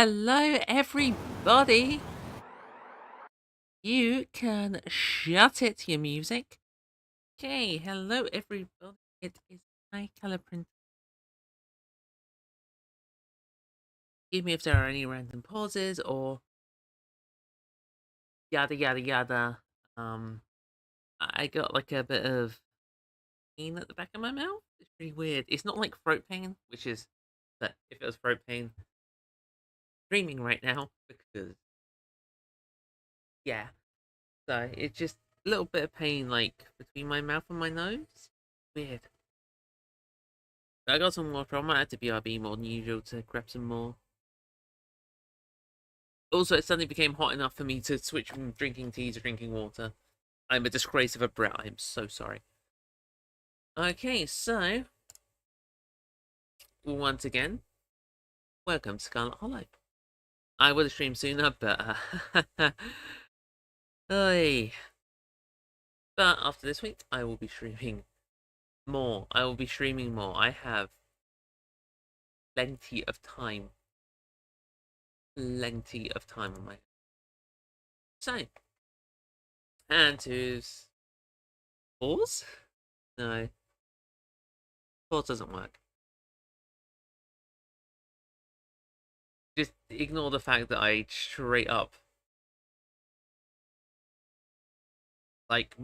Hello, everybody. You can shut it, your music. Okay, hello, everybody. It is my color print. Give me if there are any random pauses or yada yada yada. I got like a bit of pain at the back of my mouth. It's pretty weird. It's not like throat pain, which is that if it was throat pain, screaming right now because yeah. So it's just a little bit of pain like between my mouth and my nose. Weird. I got some more from. I had to BRB more than usual to grab some more. Also, it suddenly became hot enough for me to switch from drinking tea to drinking water. I'm a disgrace of a Brit. I'm so sorry. Okay, so once again, welcome to Scarlet Hollow. I would have streamed sooner, but Oy. But after this week, I will be streaming more. I will be streaming more. I have plenty of time. Plenty of time on my hands. So, and to pause? No, pause doesn't work. Just ignore the fact that I straight up like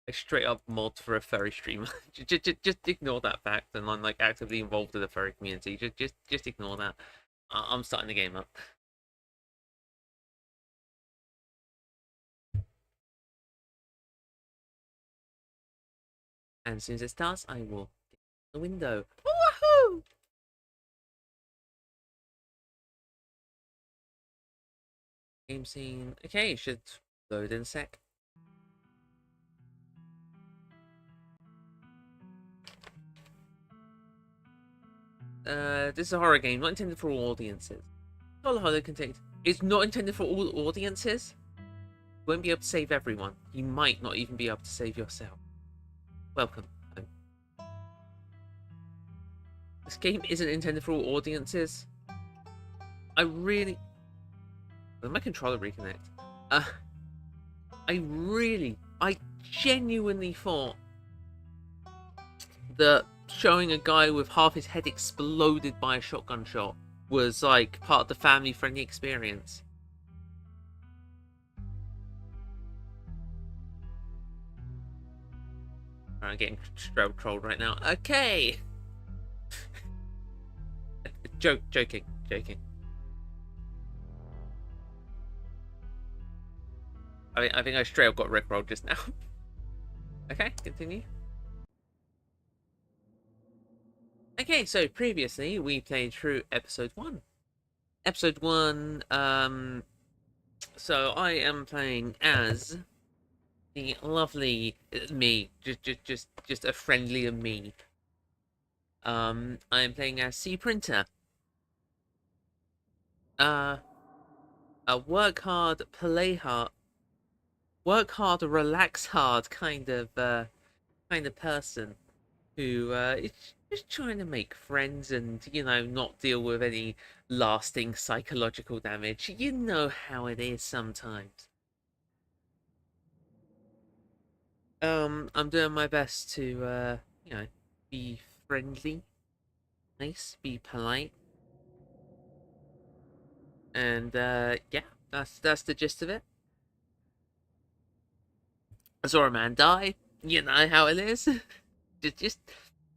a straight up mod for a furry streamer. just ignore that fact, and I'm like actively involved in the furry community. Just ignore that. I'm starting the game up. And as soon as it starts, I will get the window. Woohoo! Game scene. Okay, should load in a sec. This is a horror game, not intended for all audiences. Holler contains. It's not intended for all audiences. You won't be able to save everyone. You might not even be able to save yourself. Welcome home. This game isn't intended for all audiences. I really... Let my controller reconnect. I genuinely thought that showing a guy with half his head exploded by a shotgun shot was like part of the family-friendly experience. I'm getting stroke trolled right now. Okay. Joking. I think I straight up got rickrolled just now. Okay, continue. Okay, so previously we played through episode 1. Episode 1, so I am playing as the lovely me, just a friendlier me. I am playing as C Printer. A work hard, play hard, relax hard kind of person who is just trying to make friends and not deal with any lasting psychological damage. You know how it is sometimes. I'm doing my best to be friendly, nice, be polite, and yeah, that's the gist of it. I saw a man die. You know how it is. just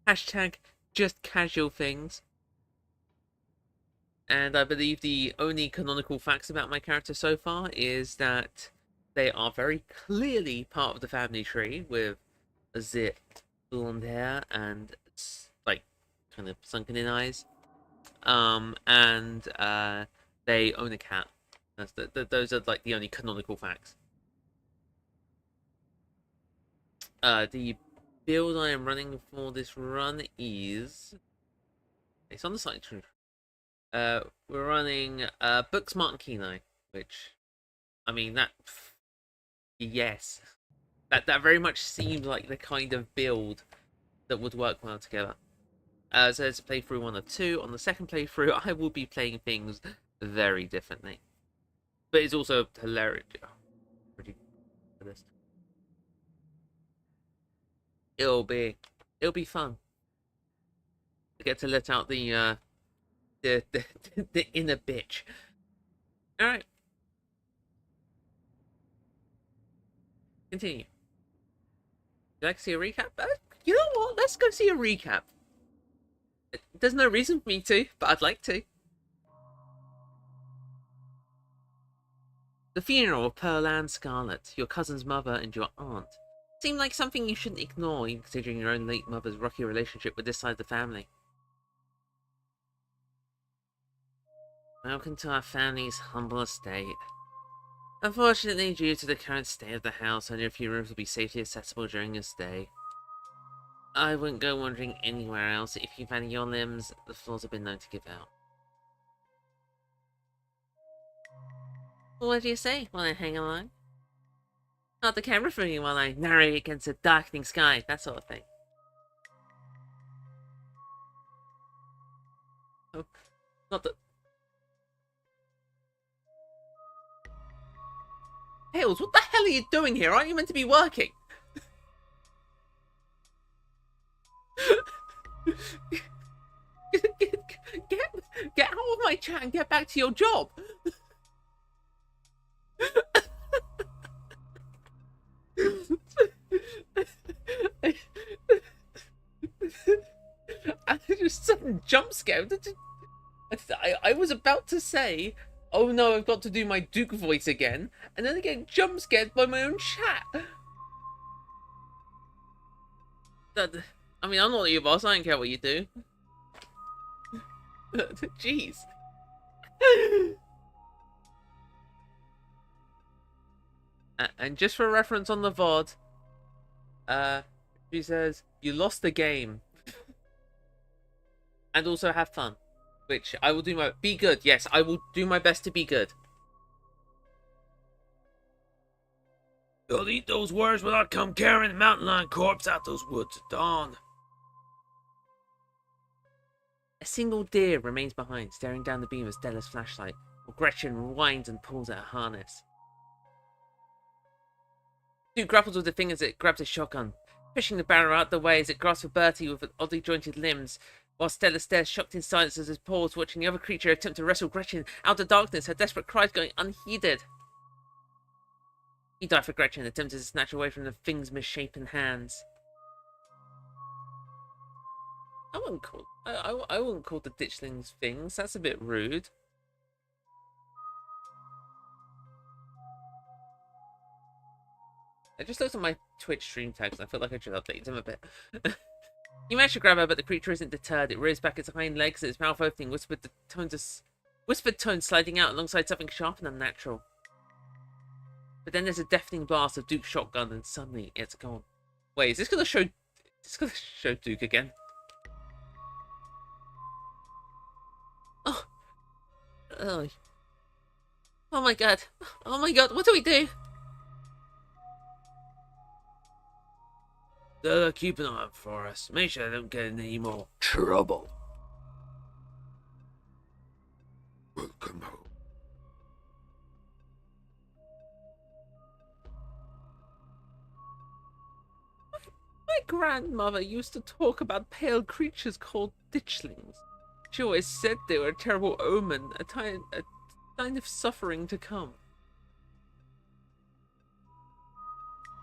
hashtag just casual things. And I believe the only canonical facts about my character so far is that they are very clearly part of the family tree with a zit, blonde hair, and like kind of sunken in eyes. And they own a cat. Those are like the only canonical facts. The build I am running for this run is it's on the site. We're running Book Smart and Kino, which I mean that yes, that very much seemed like the kind of build that would work well together. So it's playthrough 1 or 2. On the second playthrough, I will be playing things very differently. But it's also hilarious. Oh, pretty for this. It'll be it'll be fun. I get to let out the the inner bitch. All right, continue. Would you like to see a recap? You know what? Let's go see a recap. There's no reason for me to, but I'd like to. The funeral of Pearl Ann Scarlet, your cousin's mother and your aunt, seemed like something you shouldn't ignore, even considering your own late mother's rocky relationship with this side of the family. Welcome to our family's humble estate. Unfortunately, due to the current state of the house, only a few rooms will be safely accessible during your stay. I wouldn't go wandering anywhere else. If you value your limbs, the floors have been known to give out. Well, what do you say? While I hang along? Not the camera for me while I narrate against a darkening sky, that sort of thing. Oh, not the... Hales, what the hell are you doing here? Aren't you meant to be working? get out of my chat and get back to your job. I just sudden jump scare. I was about to say, oh no, I've got to do my Duke voice again, and then I get jump scared by my own chat. I mean, I'm not your boss. I don't care what you do. Jeez. And just for reference on the VOD, she says, you lost the game. And also have fun. Which I will do my... Be good. Yes, I will do my best to be good. You'll eat those words when I come carrying the mountain lion corpse out those woods at dawn. A single deer remains behind, staring down the beam of Stella's flashlight, while Gretchen winds and pulls at her harness. Stu grapples with the fingers as it grabs a shotgun, pushing the barrel out the way as it grasps for Bertie with oddly jointed limbs, while Stella stares shocked in silence as his paws watching the other creature attempt to wrestle Gretchen out of darkness, her desperate cries going unheeded. He dived for Gretchen, attempted to snatch away from the thing's misshapen hands. I wouldn't call the ditchlings things. That's a bit rude. I just looked at my Twitch stream tags and I feel like I should update them a bit. You manage to grab her, but the creature isn't deterred. It rears back its hind legs and its mouth opening, whispered tones sliding out alongside something sharp and unnatural. But then there's a deafening blast of Duke's shotgun, and suddenly it's gone. Wait, is this gonna show Duke again? Oh. Oh. Oh my god. Oh my god, what do we do? Keep an eye out for us. Make sure I don't get in any more trouble. Welcome home. My grandmother used to talk about pale creatures called ditchlings. She always said they were a terrible omen, a sign of suffering to come.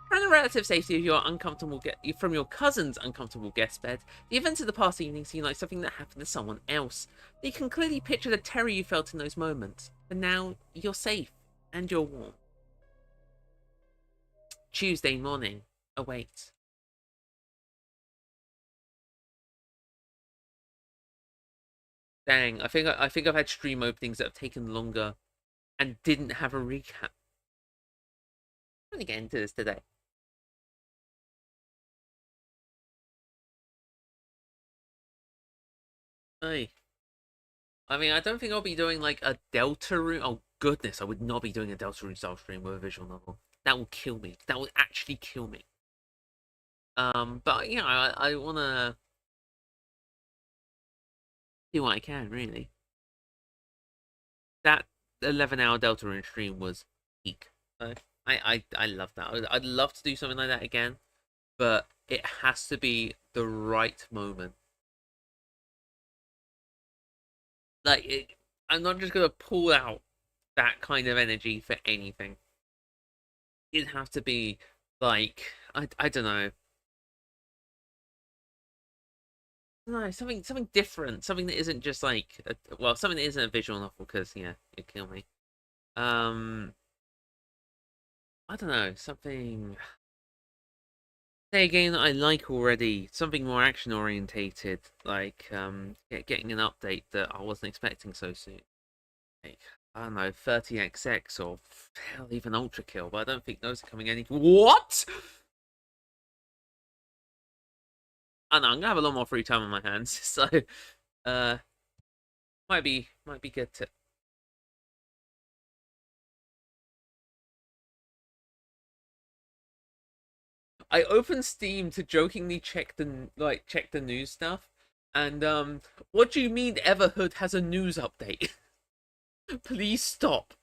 From the relative safety of your from your cousin's uncomfortable guest bed, the events of the past evening seem like something that happened to someone else. You can clearly picture the terror you felt in those moments, but now you're safe and you're warm. Tuesday morning awaits. Dang, I think I've had stream openings that have taken longer and didn't have a recap. I'm gonna get into this today. Hey. I mean, I don't think I'll be doing like a Deltarune. Oh goodness, I would not be doing a Deltarune style stream with a visual novel. That will kill me. That will actually kill me. But yeah, I wanna do what I can, really. that 11-hour Delta Rune stream was peak. So I love that. I'd love to do something like that again, but it has to be the right moment. Like I'm not just gonna pull out that kind of energy for anything. It'd have to be like I don't know. No, something different, something that isn't just like well, something that isn't a visual novel because yeah, it'd kill me. Um, I don't know, something. Say a game that I like already, something more action orientated, like getting an update that I wasn't expecting so soon. Like, I don't know, 30XX or hell, even Ultra Kill, but I don't think those are coming any. What? I know I'm gonna have a lot more free time on my hands, so uh, might be good to. I opened Steam to jokingly check the news stuff, and what do you mean Everhood has a news update? Please stop.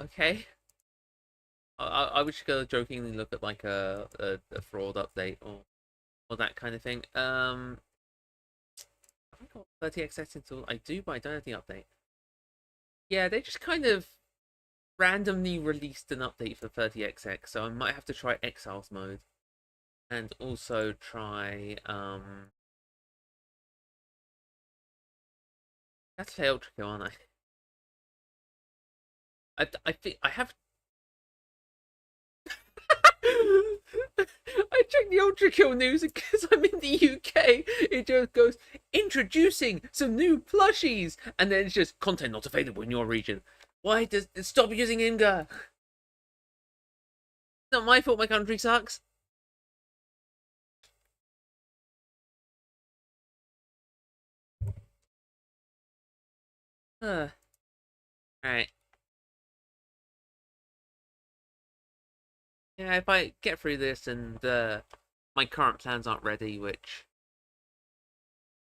Okay. I was just gonna jokingly look at like a fraud update or that kind of thing. Have I got 30XX installed? I do, but I don't have the update. Yeah, they just kind of randomly released an update for 30XX, so I might have to try Exiles mode and also try that's play Ultra Kill, aren't I think I have I checked the Ultra Kill news because I'm in the UK. It just goes introducing some new plushies, and then it's just content not available in your region. Why does it stop using Inga? It's not my fault. My country sucks. All right. Yeah, if I get through this and my current plans aren't ready, which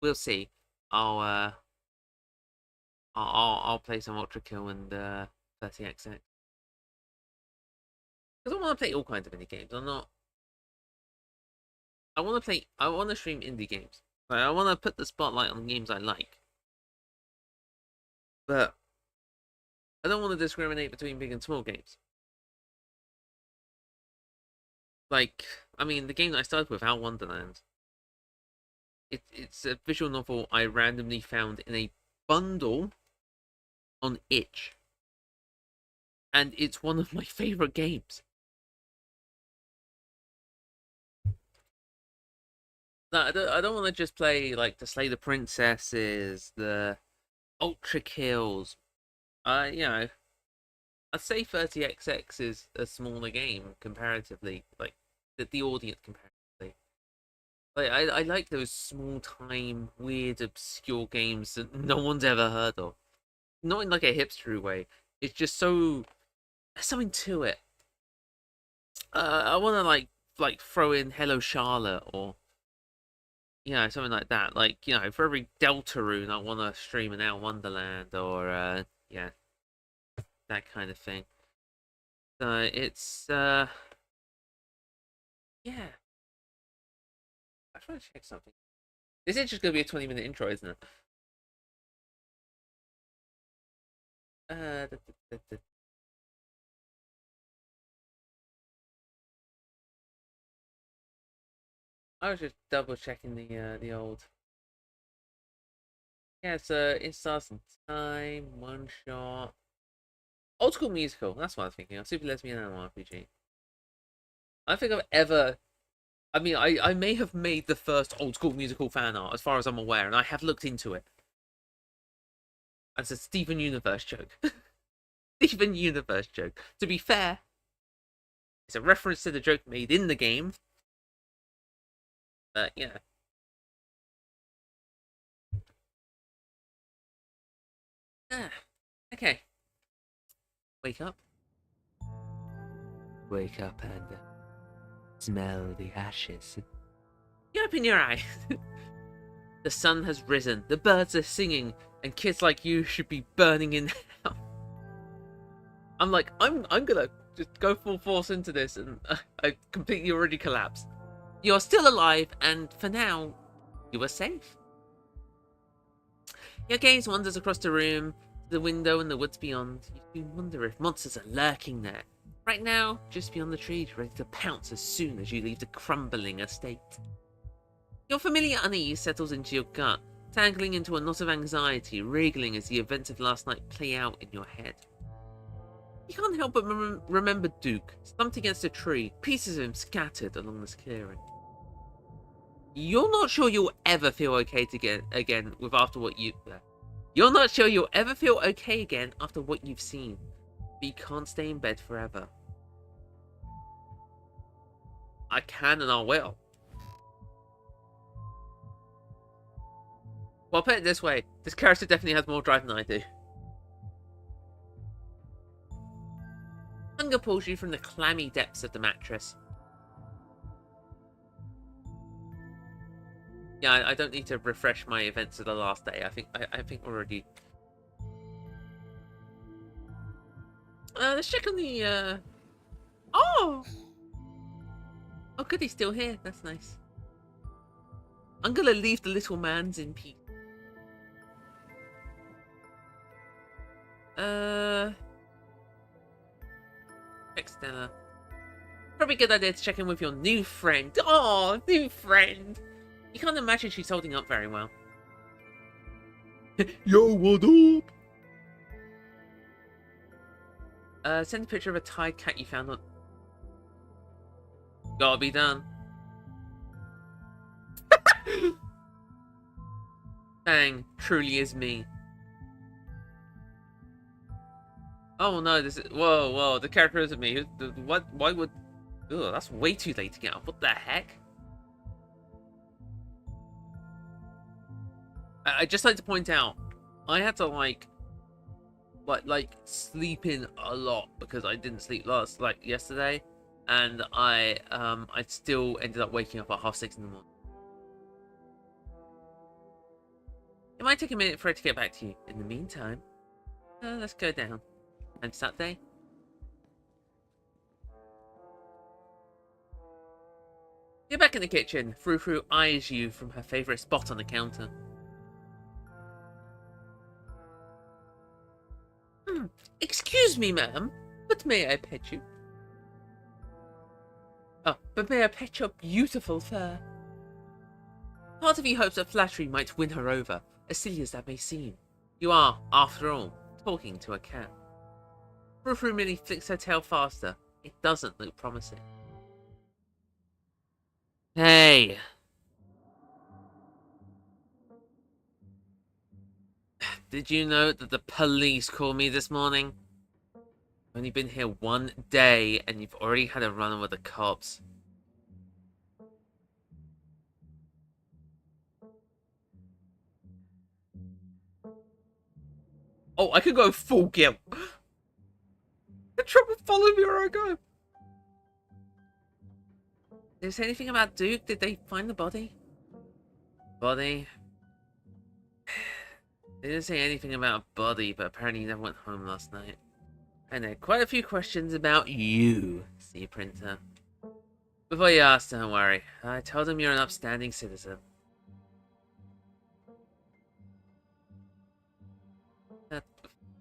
we'll see, I'll uh I'll play some Ultra Kill and 30XX because I want to play all kinds of indie games. I'm not. I want to play. I want to stream indie games. Like, I want to put the spotlight on the games I like, but I don't want to discriminate between big and small games. Like, I mean, the game that I started with, Our Wonderland, it's a visual novel I randomly found in a bundle on Itch, and it's one of my favorite games. No, I don't want to just play like the Slay the Princesses, the Ultra Kills. You know, I'd say 30XX is a smaller game comparatively, like the audience comparatively. Like I like those small time, weird, obscure games that no one's ever heard of. Not in like a hipster way. It's just so there's something to it. I want to like throw in Hello Charlotte or something like that. Like for every Deltarune, I want to stream an Out Wonderland or yeah, that kind of thing. So it's yeah. I try to check something. This is just gonna be a 20-minute intro, isn't it? Da, da, da, I was just double checking the old. Yeah, so it starts in time, one shot. Old school musical. That's what I was thinking of. Super lesbian animal RPG. I don't think I've ever. I mean, I may have made the first old school musical fan art, as far as I'm aware, and I have looked into it. That's a Steven Universe joke. Steven Universe joke. To be fair, it's a reference to the joke made in the game. But yeah. Ah, okay. Wake up. Wake up and smell the ashes. You open your eyes. The sun has risen, the birds are singing, and kids like you should be burning in hell. I'm gonna just go full force into this, and I completely already collapsed. You're still alive, and for now, you are safe. Your gaze wanders across the room, to the window and the woods beyond. You wonder if monsters are lurking there. Right now, just beyond the trees, ready to pounce as soon as you leave the crumbling estate. Your familiar unease settles into your gut, tangling into a knot of anxiety, wriggling as the events of last night play out in your head. You can't help but remember Duke, stumped against a tree, pieces of him scattered along this clearing. You're not sure you'll ever feel okay again with after what you. You're not sure you'll ever feel okay again after what you've seen, but you can't stay in bed forever. I can and I will. Well, put it this way, this character definitely has more drive than I do. Hunger pulls you from the clammy depths of the mattress. Yeah, I don't need to refresh my events of the last day. I think already. Let's check on the. Oh, good, he's still here. That's nice. I'm gonna leave the little man's in peace. Stella. Probably a good idea to check in with your new friend. Oh, new friend. You can't imagine she's holding up very well. Yo, what up? Send a picture of a tied cat you found on. Gotta be done. Dang, truly is me. Oh no, this is. Whoa, the character isn't me. What? Why would. Ugh, that's way too late to get up. What the heck? I just like to point out, I had to like sleep in a lot because I didn't sleep yesterday, and I still ended up waking up at 6:30 in the morning. It might take a minute for it to get back to you. In the meantime, let's go down. And Saturday. You're back in the kitchen. Frou-Frou eyes you from her favourite spot on the counter. Excuse me, ma'am, but may I pet you? Oh, but may I pet your beautiful fur? Part of you hopes that flattery might win her over, as silly as that may seem. You are, after all, talking to a cat. Frou-Frou merely flicks her tail faster. It doesn't look promising. Hey! Did you know that the police called me this morning? I've only been here 1 day and you've already had a run-in with the cops. Oh, I could go full guilt. The trouble followed me where I go. Did they say anything about Duke? Did they find the body? Body? They didn't say anything about a body, but apparently he never went home last night. And there are quite a few questions about you, Sea Printer. Before you ask, don't worry. I told him you're an upstanding citizen.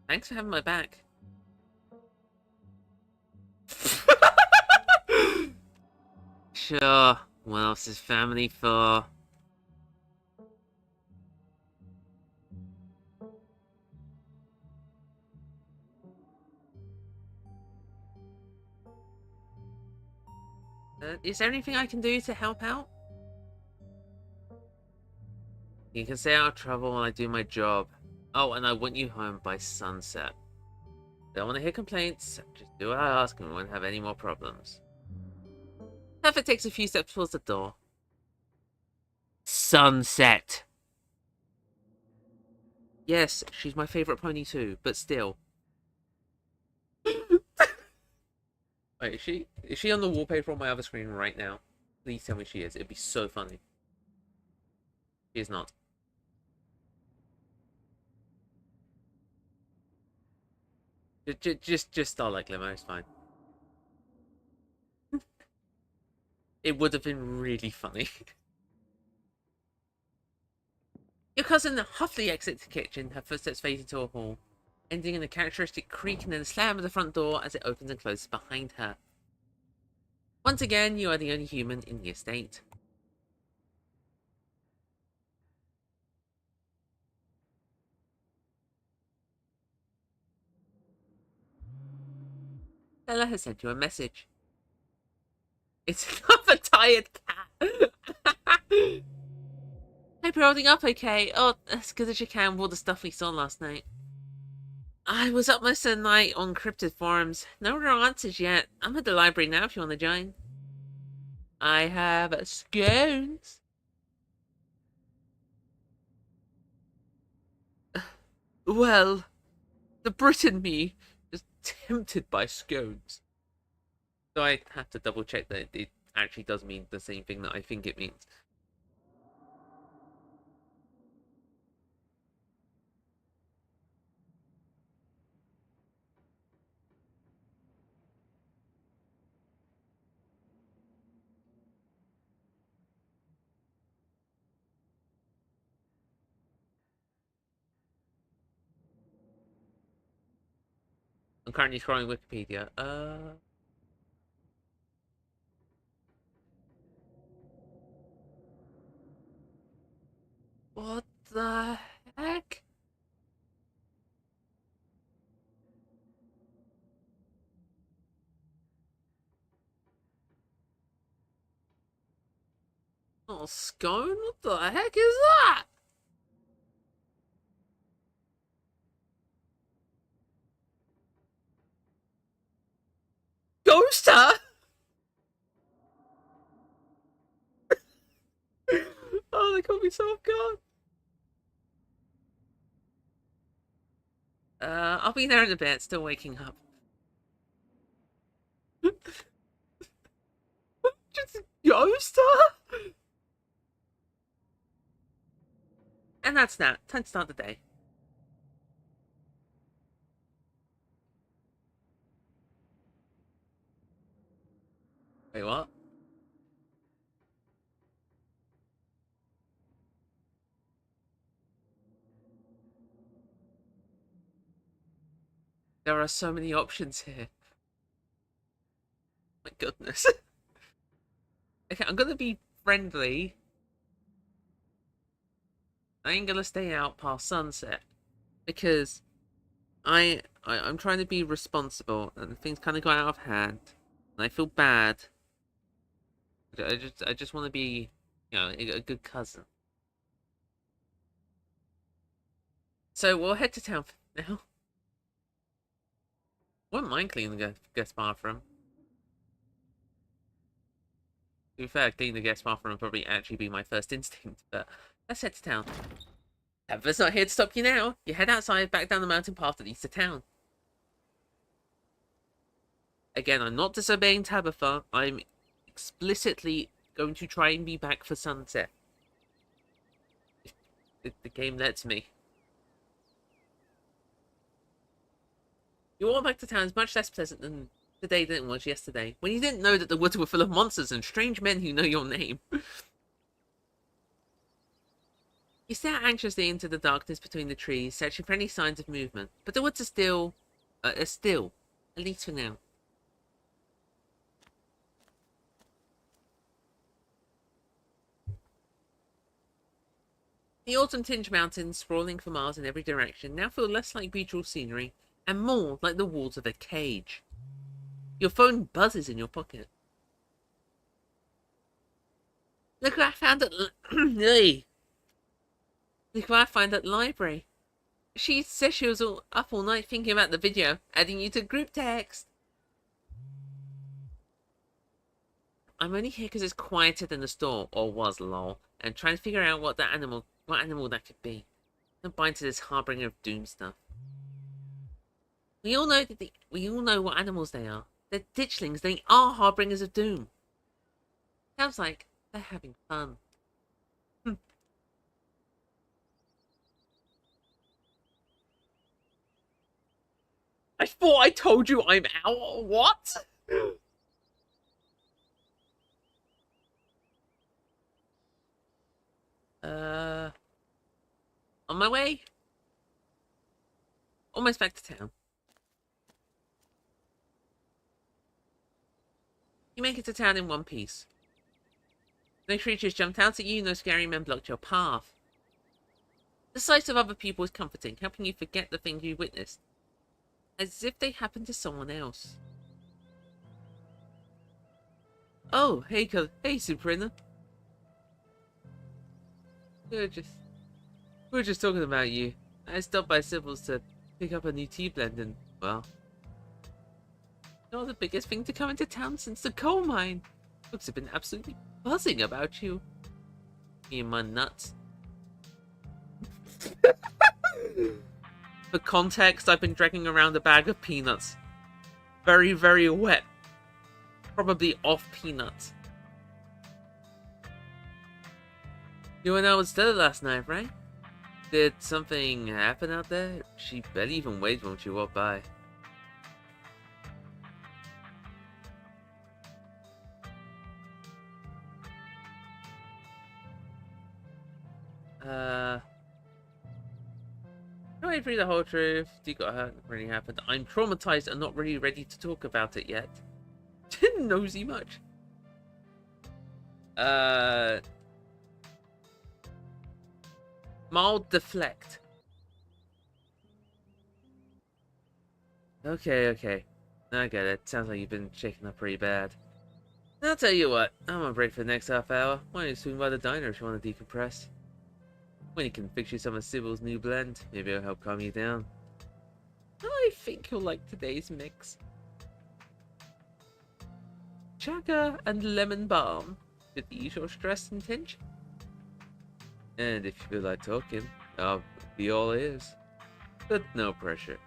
Thanks for having my back. Sure, what else is family for? Is there anything I can do to help out? You can stay out of trouble while I do my job. Oh, and I want you home by sunset. Don't want to hear complaints, just do what I ask and we won't have any more problems. Puffer takes a few steps towards the door. Sunset! Yes, she's my favourite pony too, but still. Wait, is she on the wallpaper on my other screen right now? Please tell me she is. It'd be so funny. She's not. Just start like limo. It's fine. It would have been really funny. Your cousin huffily exits the kitchen, her footsteps fade into a hall, ending in a characteristic creak and then a slam of the front door as it opens and closes behind her. Once again, you are the only human in the estate. Stella has sent you a message. It's another tired cat. Hope you're holding up okay. Oh, as good as you can with all the stuff we saw last night. I was up most of the night on cryptid forums. No real answers yet. I'm at the library now if you want to join. I have scones. Well, the Brit in me is tempted by scones. So I have to double check that it actually does mean the same thing that I think it means. I'm currently scrolling Wikipedia. What the heck? Oh, scone? What the heck is that? Ghoster? Oh, they caught me so off guard. I'll be there in a bit, still waking up. Just Ghoster? And that's that. Time to start the day. Wait, what? There are so many options here. My goodness. Okay, I'm gonna be friendly. I ain't gonna stay out past sunset because I'm trying to be responsible and things kind of got out of hand and I feel bad. I just want to be, a good cousin. So we'll head to town now. Wouldn't mind cleaning the guest bathroom. To be fair, cleaning the guest bathroom would probably actually be my first instinct, but let's head to town. Tabitha's not here to stop you now. You head outside, back down the mountain path that leads to town. Again, I'm not disobeying Tabitha. I'm explicitly going to try and be back for sunset. The game lets me. Your walk back to town is much less pleasant than today than it was yesterday, when you didn't know that the woods were full of monsters and strange men who know your name. You stare anxiously into the darkness between the trees, searching for any signs of movement, but the woods are still, at least for now. The autumn-tinged mountains, sprawling for miles in every direction, now feel less like beautiful scenery and more like the walls of a cage. Your phone buzzes in your pocket. Look what I found at Look what I found at the library. She says she was up all night thinking about the video, adding you to group text. I'm only here because it's quieter than the store, or was, lol, and trying to figure out what animal that could be. Don't buy into this harbinger of doom stuff. We all know what animals they are. They're ditchlings. They are harbingers of doom. Sounds like they're having fun. I thought I told you I'm out. What? On my way. Almost back to town. You make it to town in one piece. No creatures jumped out at you, no scary men blocked your path. The sight of other people is comforting, helping you forget the things you witnessed. As if they happened to someone else. Oh, hey, Superina. We were just talking about you. I stopped by Sybil's to pick up a new tea blend and, well... You're the biggest thing to come into town since the coal mine. Folks have been absolutely buzzing about you. Me and my nuts. For context, I've been dragging around a bag of peanuts. Very, very wet. Probably off peanuts. You went out with Stella last night, right? Did something happen out there? She barely even waved when she walked by. Trying through the whole truth. You got hurt, nothing really happened. I'm traumatized and not really ready to talk about it yet. Didn't nosy much. Mild deflect. Okay. I get it. Sounds like you've been shaken up pretty bad. I'll tell you what. I'm on break for the next half hour. Why don't you swing by the diner if you want to decompress? When you can fix you some of Sybil's new blend, maybe it'll help calm you down. I think you'll like today's mix. Chaga and lemon balm to ease your stress and tension. And if you feel like talking, I'll be all ears. But no pressure.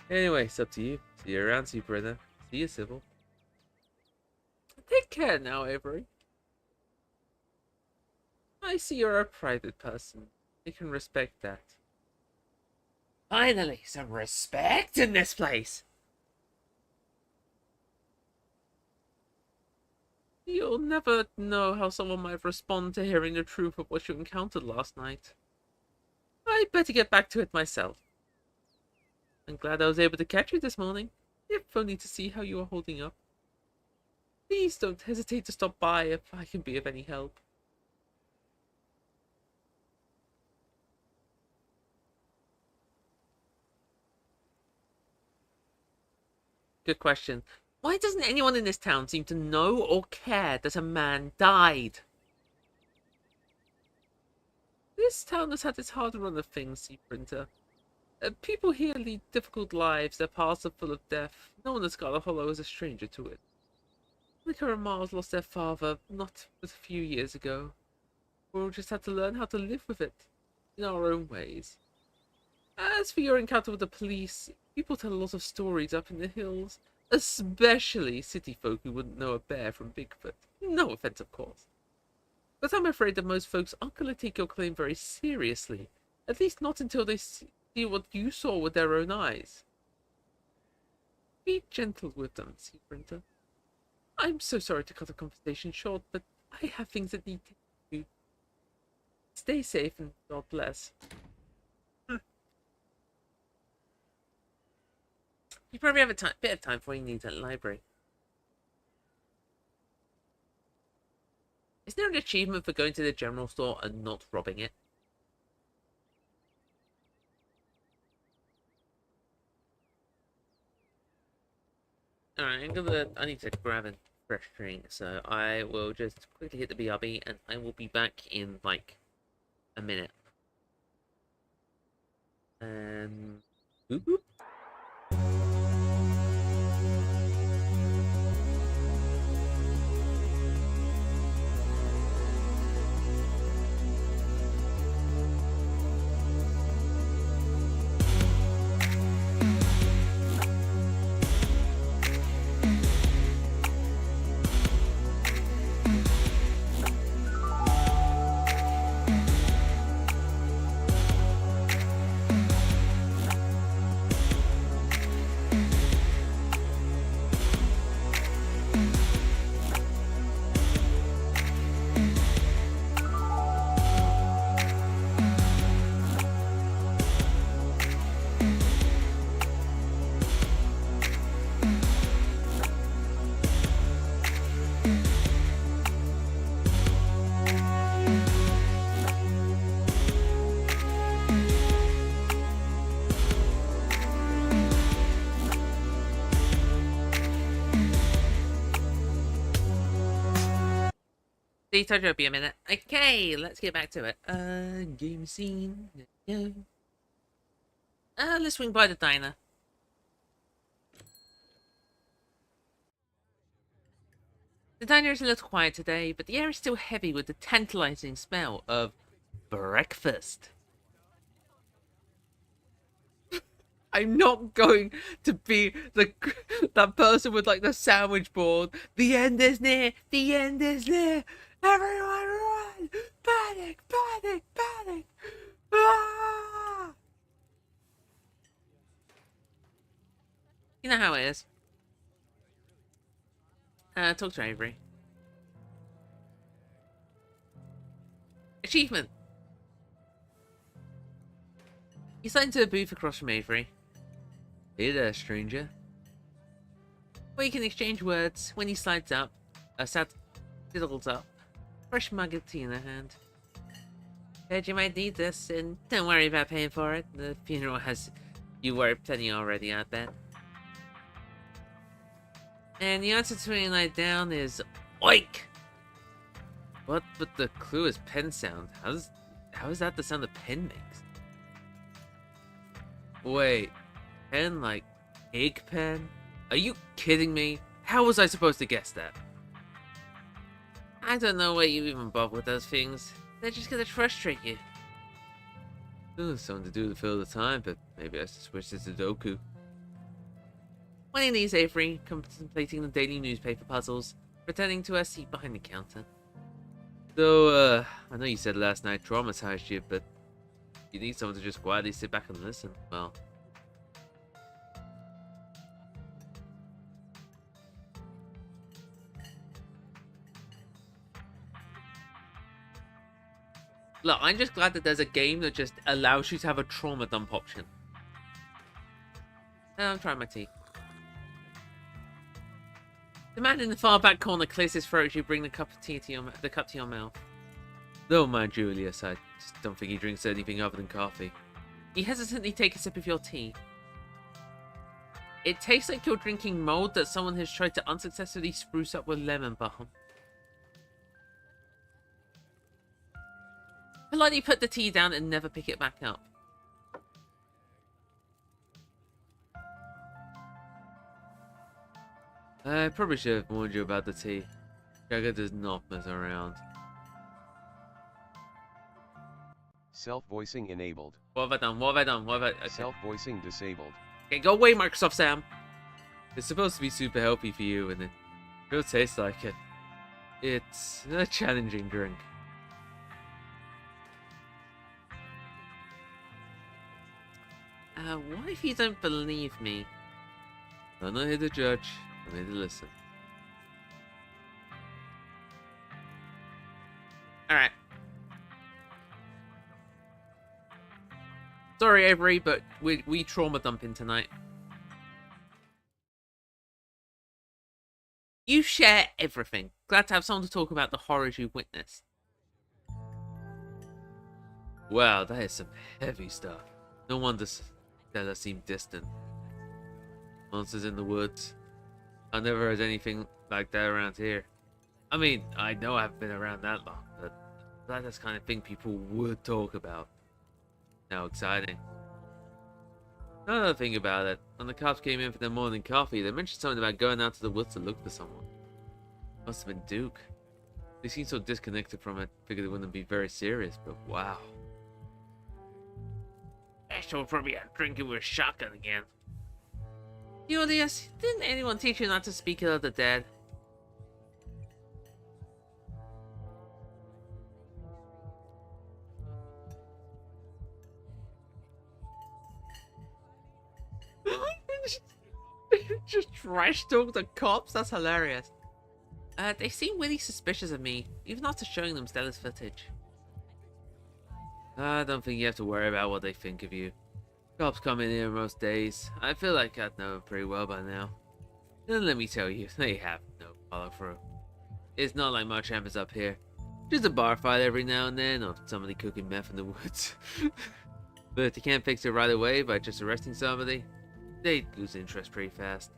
Anyway, it's up to you. See you around, Superina. See you, Sybil. Take care now, Avery. I see you're a private person. I can respect that. Finally, some respect in this place! You'll never know how someone might respond to hearing the truth of what you encountered last night. I'd better get back to it myself. I'm glad I was able to catch you this morning, if only to see how you are holding up. Please don't hesitate to stop by if I can be of any help. Good question. Why doesn't anyone in this town seem to know or care that a man died? This town has had its hard run of things, Seaprinter. People here lead difficult lives, their paths are full of death. No one in Scarlet Hollow is a stranger to it. Monica and Miles lost their father not but a few years ago. We all just had to learn how to live with it, in our own ways. As for your encounter with the police, people tell a lot of stories up in the hills, especially city folk who wouldn't know a bear from Bigfoot. No offense, of course. But I'm afraid that most folks aren't going to take your claim very seriously, at least not until they see what you saw with their own eyes. Be gentle with them, Seaprinter. I'm so sorry to cut the conversation short, but I have things that need to do. Stay safe and God bless. You probably have a bit of time before you need that library. Is there an achievement for going to the general store and not robbing it? Alright, I need to grab a fresh drink, so I will just quickly hit the BRB and I will be back in like a minute. Boop boop. told you it'd be a minute. Okay, let's get back to it. Game scene. Yeah. Let's swing by the diner. The diner is a little quiet today, but the air is still heavy with the tantalizing smell of breakfast. I'm not going to be that person with like the sandwich board. The end is near. The end is near. Everyone run! Panic! Panic! Panic! Ah! You know how it is. Talk to Avery. Achievement. You slide into a booth across from Avery. Hey there, stranger. Well, you can exchange words when he slides up. Diddles up. Fresh mug of tea in her hand. Heard you might need this, and don't worry about paying for it. The funeral has you worth plenty already, I bet. And the answer to any night down is oink. What? But the clue is pen sound. How is that the sound a pen makes? Wait, pen like egg pen? Are you kidding me? How was I supposed to guess that? I don't know why you even bother with those things. They're just gonna frustrate you. Something to do to fill the time, but maybe I should switch to Sudoku. One of these, Avery, contemplating the daily newspaper puzzles, returning to her seat behind the counter. Though, I know you said last night traumatized you, but you need someone to just quietly sit back and listen. Well, look, I'm just glad that there's a game that just allows you to have a trauma dump option. I'm trying my tea. The man in the far back corner clears his throat as you bring the cup to your mouth. Don't mind Julius, I just don't think he drinks anything other than coffee. You hesitantly take a sip of your tea. It tastes like you're drinking mold that someone has tried to unsuccessfully spruce up with lemon balm. Politely put the tea down and never pick it back up. I probably should have warned you about the tea. Jagger does not mess around. Self-voicing enabled. What have I done? What have I done? What have I... Okay. Self-voicing disabled. Okay, go away, Microsoft Sam! It's supposed to be super healthy for you, and it sure tastes like it. It's a challenging drink. What if you don't believe me? I'm not here to judge. I'm here to listen. Alright. Sorry, Avery, but we trauma dumping tonight. You share everything. Glad to have someone to talk about the horrors you've witnessed. Wow, that is some heavy stuff. No wonder Stella seemed distant. Monsters in the woods. I never heard anything like that around here. I mean, I know I haven't been around that long, but that's the kind of thing people would talk about. How exciting. Another thing about it, when the cops came in for their morning coffee, they mentioned something about going out to the woods to look for someone. Must have been Duke. They seemed so disconnected from it, figured it wouldn't be very serious, but wow. Ashton will probably out drinking with a shotgun again. Julius, didn't anyone teach you not to speak ill of the dead? Just trash talk the cops? That's hilarious. They seem really suspicious of me, even after showing them Stella's footage. I don't think you have to worry about what they think of you. Cops come in here most days. I feel like I'd know them pretty well by now. And let me tell you, they have no follow-through. It's not like much happens up here. Just a bar fight every now and then, or somebody cooking meth in the woods. But if they can't fix it right away by just arresting somebody, they lose interest pretty fast.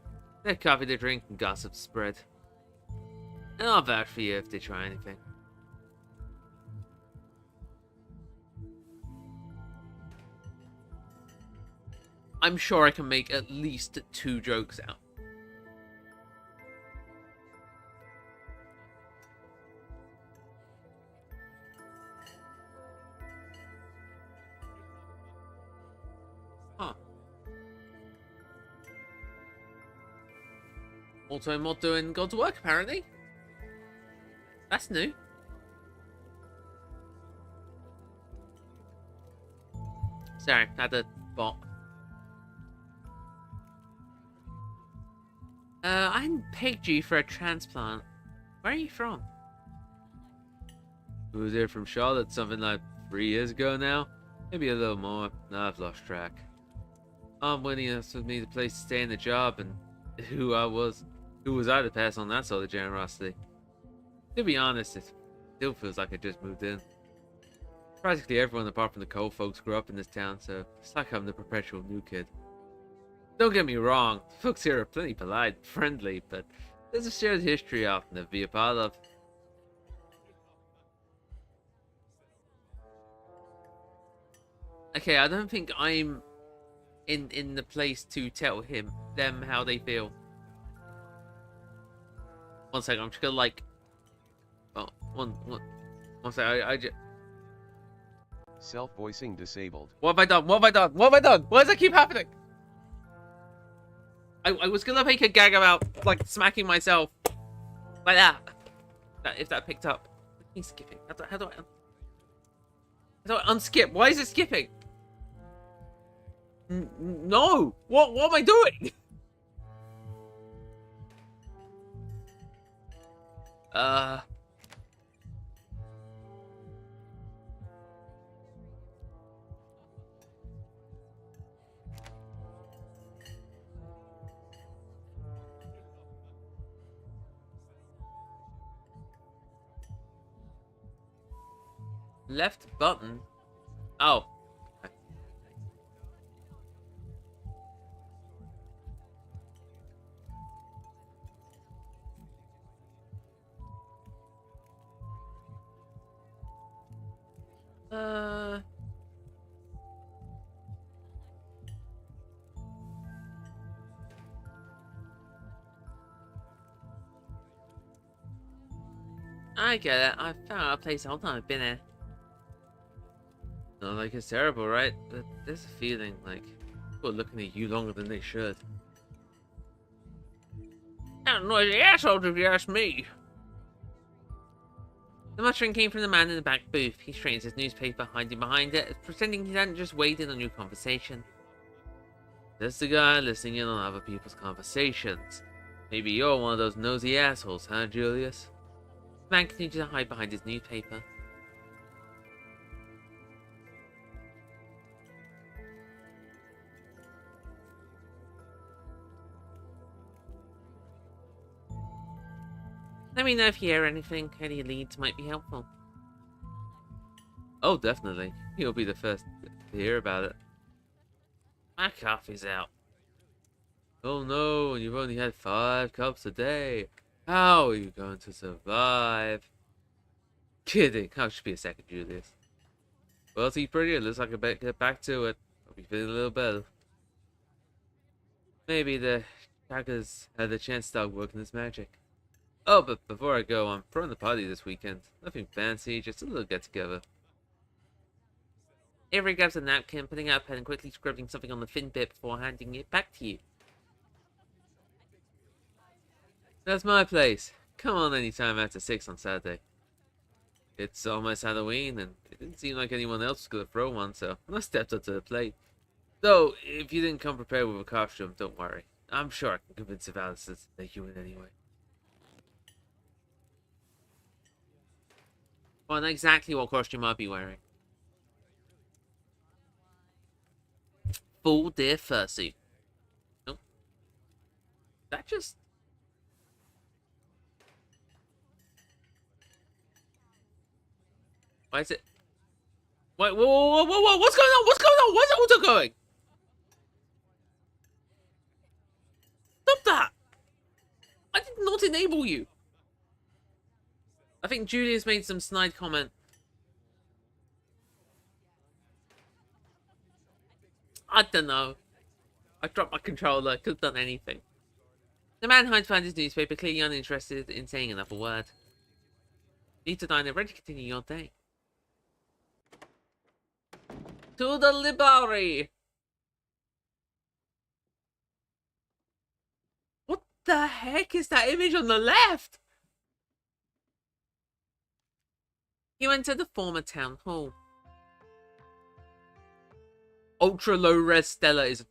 They have coffee to drink and gossip to spread. And I'll vouch for you if they try anything. I'm sure I can make at least 2 jokes out. Huh. Also mod doing God's work, apparently. That's new. Sorry, had a bot. I pegged you for a transplant. Where are you from? We was there from Charlotte something like 3 years ago now. Maybe a little more. No, I've lost track. Aunt Winnie offered me the place to stay in the job, and who was I to pass on that sort of generosity? To be honest, it still feels like I just moved in. Practically everyone apart from the Cole folks grew up in this town, so it's like I'm the perpetual new kid. Don't get me wrong, the folks here are plenty polite and friendly, but there's a shared history I often to be a part of. Okay, I don't think I'm in the place to tell them how they feel. One second, I'm just gonna like, oh, one second, I just. Self-voicing disabled. What have I done? What have I done? What have I done? Why does that keep happening? I was gonna make a gag about like smacking myself like that. If that picked up. He's skipping. How do I unskip? Why is it skipping? No! What am I doing? Left button? Oh. I get it. I found a place the whole time I've been here. Not like it's terrible, right? But there's a feeling like people are looking at you longer than they should. Kind of noisy assholes if you ask me. The muttering came from the man in the back booth. He straightens his newspaper, hiding behind it, pretending he hadn't just weighed in on your conversation. That's the guy listening in on other people's conversations. Maybe you're one of those nosy assholes, huh, Julius? The man continued to hide behind his newspaper. Let me know if you hear anything. Any leads might be helpful. Oh, definitely. You'll be the first to hear about it. My coffee's out. Oh no, and you've only had 5 cups a day. How are you going to survive? Kidding. I'll just be a second, Julius. Well, see, pretty. Looks like I better get back to it. I'll be feeling a little better. Maybe the Shaggers had the chance to start working this magic. Oh, but before I go, I'm throwing the party this weekend. Nothing fancy, just a little get-together. Avery grabs a napkin, putting out a pen and quickly scribbling something on the thin bit before handing it back to you. That's my place. Come on anytime after 6 on Saturday. It's almost Halloween, and it didn't seem like anyone else was going to throw one, so I stepped up to the plate. Though, if you didn't come prepared with a costume, don't worry. I'm sure I can convince the Alice to take you in anyway. Well, not exactly what costume I'll be wearing. Full deer fursuit. Nope. That just... Why is it... Wait, whoa, what's going on? What's going on? Where's that auto going? Stop that! I did not enable you. I think Julius made some snide comment. I don't know. I dropped my controller. Could have done anything. The man hides behind his newspaper, clearly uninterested in saying another word. Need to dine and ready to continue your day. To the library! What the heck is that image on the left? He went to the former town hall. Ultra low res Stella is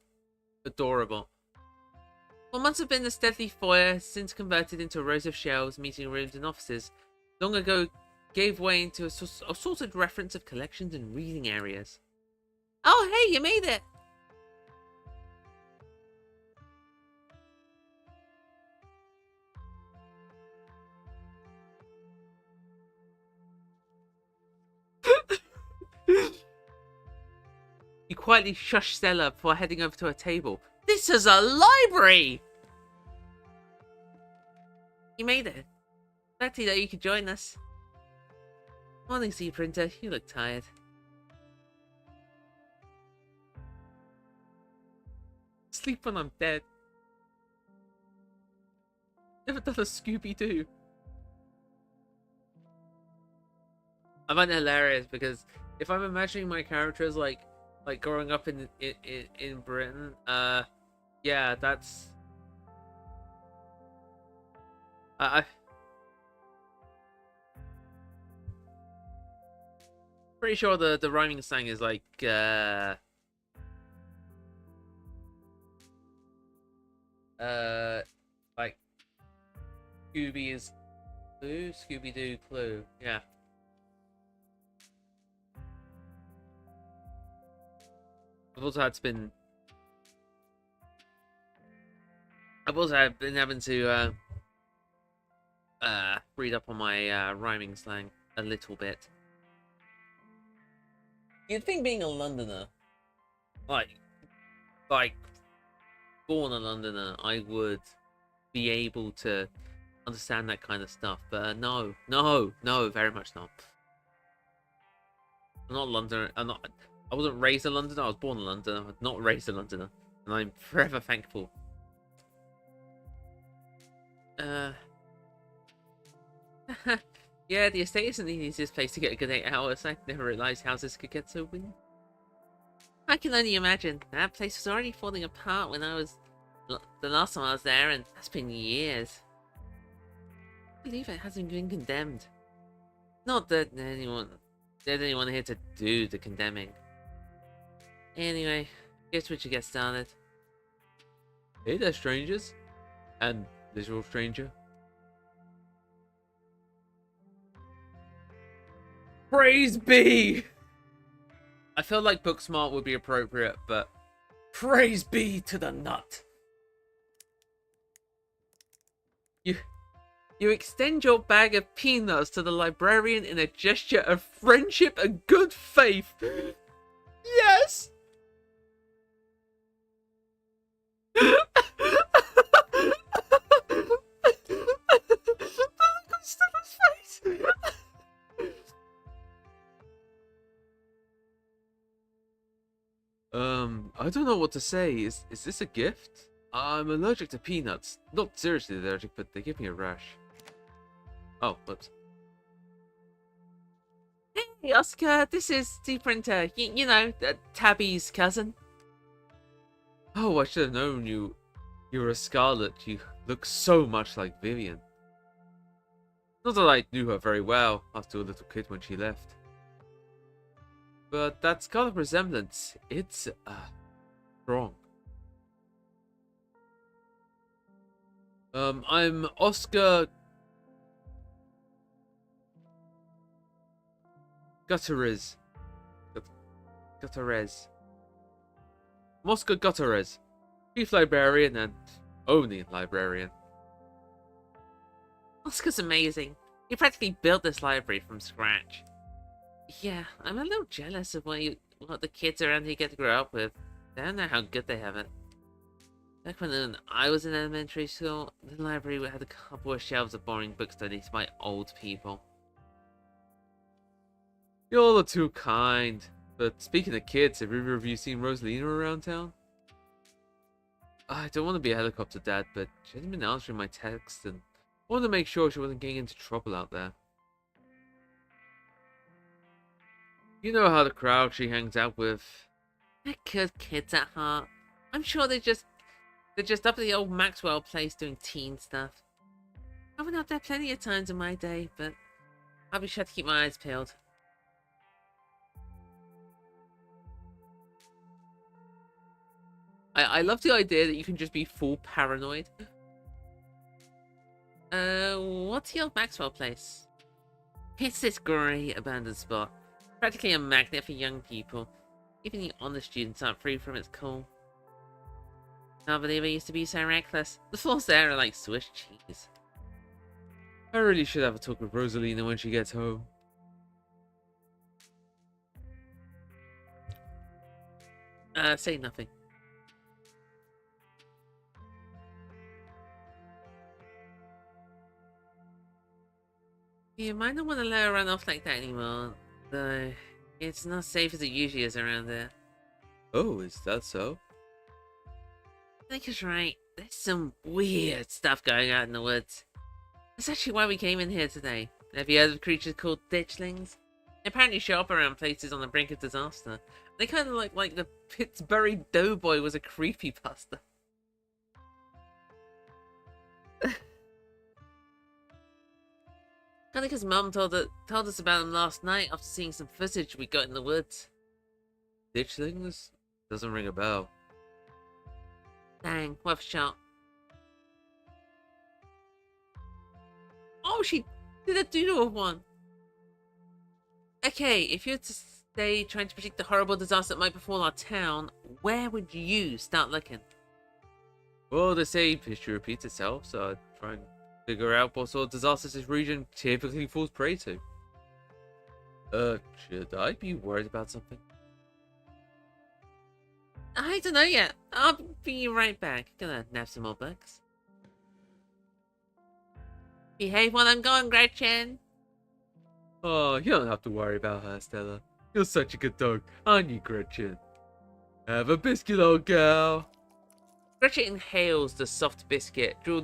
adorable. What must have been the steadily foyer, since converted into rows of shelves, meeting rooms, and offices, long ago gave way into a sorted reference of collections and reading areas. Oh, hey, you made it! You quietly shush Stella before heading over to her table. This is a library! You made it. Glad to know you could join us. Morning, Z Printer. You look tired. Sleep when I'm dead. Never done a Scooby-Doo. I find it hilarious because if I'm imagining my characters like growing up in Britain, yeah, that's I pretty sure the rhyming slang is like like Scooby is Clue, Scooby-Doo Clue, yeah. I've also been having to read up on my rhyming slang a little bit. You'd think being a Londoner, like born a Londoner, I would be able to understand that kind of stuff, but no, very much not. I'm not a Londoner. I wasn't raised a Londoner. I was born a Londoner. I'm not raised a Londoner, and I'm forever thankful. Yeah, the estate isn't the easiest place to get a good 8 hours. I never realised houses could get so windy. I can only imagine. That place was already falling apart when the last time I was there, and that's been years. I believe it hasn't been condemned. Not that there's anyone here to do the condemning. Anyway, guess we should get started. Hey there, strangers. And literal stranger. Praise be! I feel like Booksmart would be appropriate, but praise be to the nut. You extend your bag of peanuts to the librarian in a gesture of friendship and good faith. Yes! I don't know what to say. Is this a gift? I'm allergic to peanuts. Not seriously allergic, but they give me a rash. Oh, whoops. Hey, Oscar, this is the printer. You know, Tabby's cousin. Oh, I should have known you were a Scarlet. You look so much like Vivian. Not that I knew her very well after a little kid when she left. But that Scarlet resemblance, it's strong. I'm Oscar Gutierrez. Gutierrez. Oscar Gutierrez, chief librarian and only librarian. Oscar's amazing. He practically built this library from scratch. Yeah, I'm a little jealous of what the kids around here get to grow up with. I don't know how good they have it. Back when I was in elementary school, the library had a couple of shelves of boring books donated by old people. You all are too kind. But speaking of kids, have either of you seen Rosalina around town? I don't want to be a helicopter dad, but she hasn't been answering my texts, and I wanted to make sure she wasn't getting into trouble out there. You know how the crowd she hangs out with. They're good kids at heart. I'm sure they're just up at the old Maxwell place doing teen stuff. I went out there plenty of times in my day, but I'll be sure to keep my eyes peeled. I love the idea that you can just be full paranoid. What's the old Maxwell place? It's this great abandoned spot. Practically a magnet for young people. Even the honest students aren't free from its call. Can't believe I used to be so reckless. The floors there are like Swiss cheese. I really should have a talk with Rosalina when she gets home. Say nothing. You might not want to let her run off like that anymore, though. It's not safe as it usually is around there. Oh, is that so? I think he's right. There's some weird stuff going on in the woods. That's actually why we came in here today. Have you heard of creatures called ditchlings? They apparently show up around places on the brink of disaster. They kind of look like the Pittsburgh Doughboy was a creepypasta. Kanika's mum told us about them last night after seeing some footage we got in the woods. Ditchlings? Doesn't ring a bell. Dang, worth a shot. Oh, she did a doodle of one. Okay, if you were to stay trying to predict the horrible disaster that might befall our town, where would you start looking? Well, they say history repeats itself, so I'd try and figure out what sort of disasters this region typically falls prey to. Should I be worried about something? I don't know yet. I'll be right back. Gonna nab some more books. Behave while I'm gone, Gretchen. Oh, you don't have to worry about her, Stella. You're such a good dog, aren't you, Gretchen? Have a biscuit, old gal. Gretchen inhales the soft biscuit, drool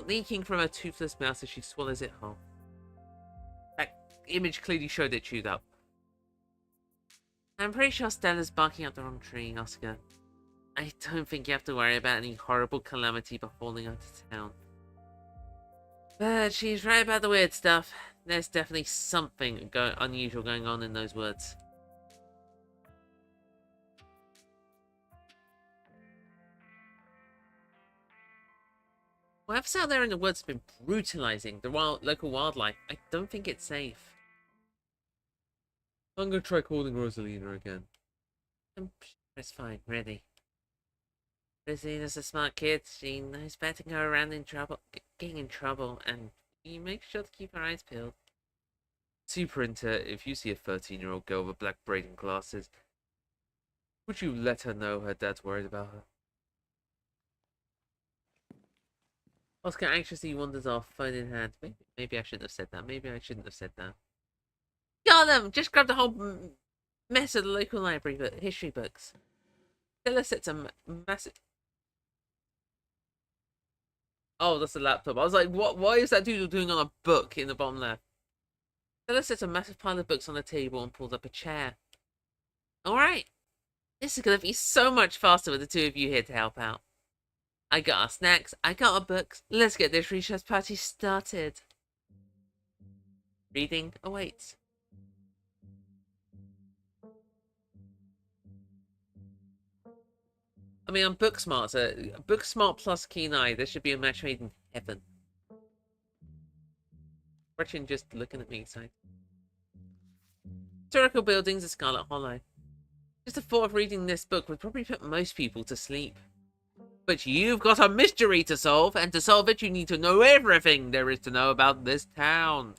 leaking from her toothless mouth as she swallows it whole. That image clearly showed it chewed up. I'm pretty sure Stella's barking up the wrong tree, Oscar. I don't think you have to worry about any horrible calamity befalling our town. But she's right about the weird stuff. There's definitely something unusual going on in those woods. Whoever's out there in the woods has been brutalizing the local wildlife. I don't think it's safe. I'm gonna try calling Rosalina again. It's fine, ready. Rosalina's a smart kid. She knows better than go around getting in trouble, and you make sure to keep her eyes peeled. Superinter, if you see a 13-year-old girl with black braiding glasses, would you let her know her dad's worried about her? Oscar anxiously wanders off, phone in hand. Maybe I shouldn't have said that. Maybe I shouldn't have said that. Got them! Just grabbed a whole mess of the local library history books. Stella sets a massive... Oh, that's a laptop. I was like, what? Why is that dude doing on a book in the bottom left? Stella sets a massive pile of books on the table and pulls up a chair. Alright. This is gonna be so much faster with the two of you here to help out. I got our snacks, I got our books. Let's get this recess party started. Reading awaits. I mean, I'm Booksmart, so Booksmart plus Keen Eye. This should be a match made in heaven. Gretchen just looking at me excited. Historical buildings of Scarlet Hollow. Just the thought of reading this book would probably put most people to sleep. But you've got a mystery to solve, and to solve it you need to know everything there is to know about this town.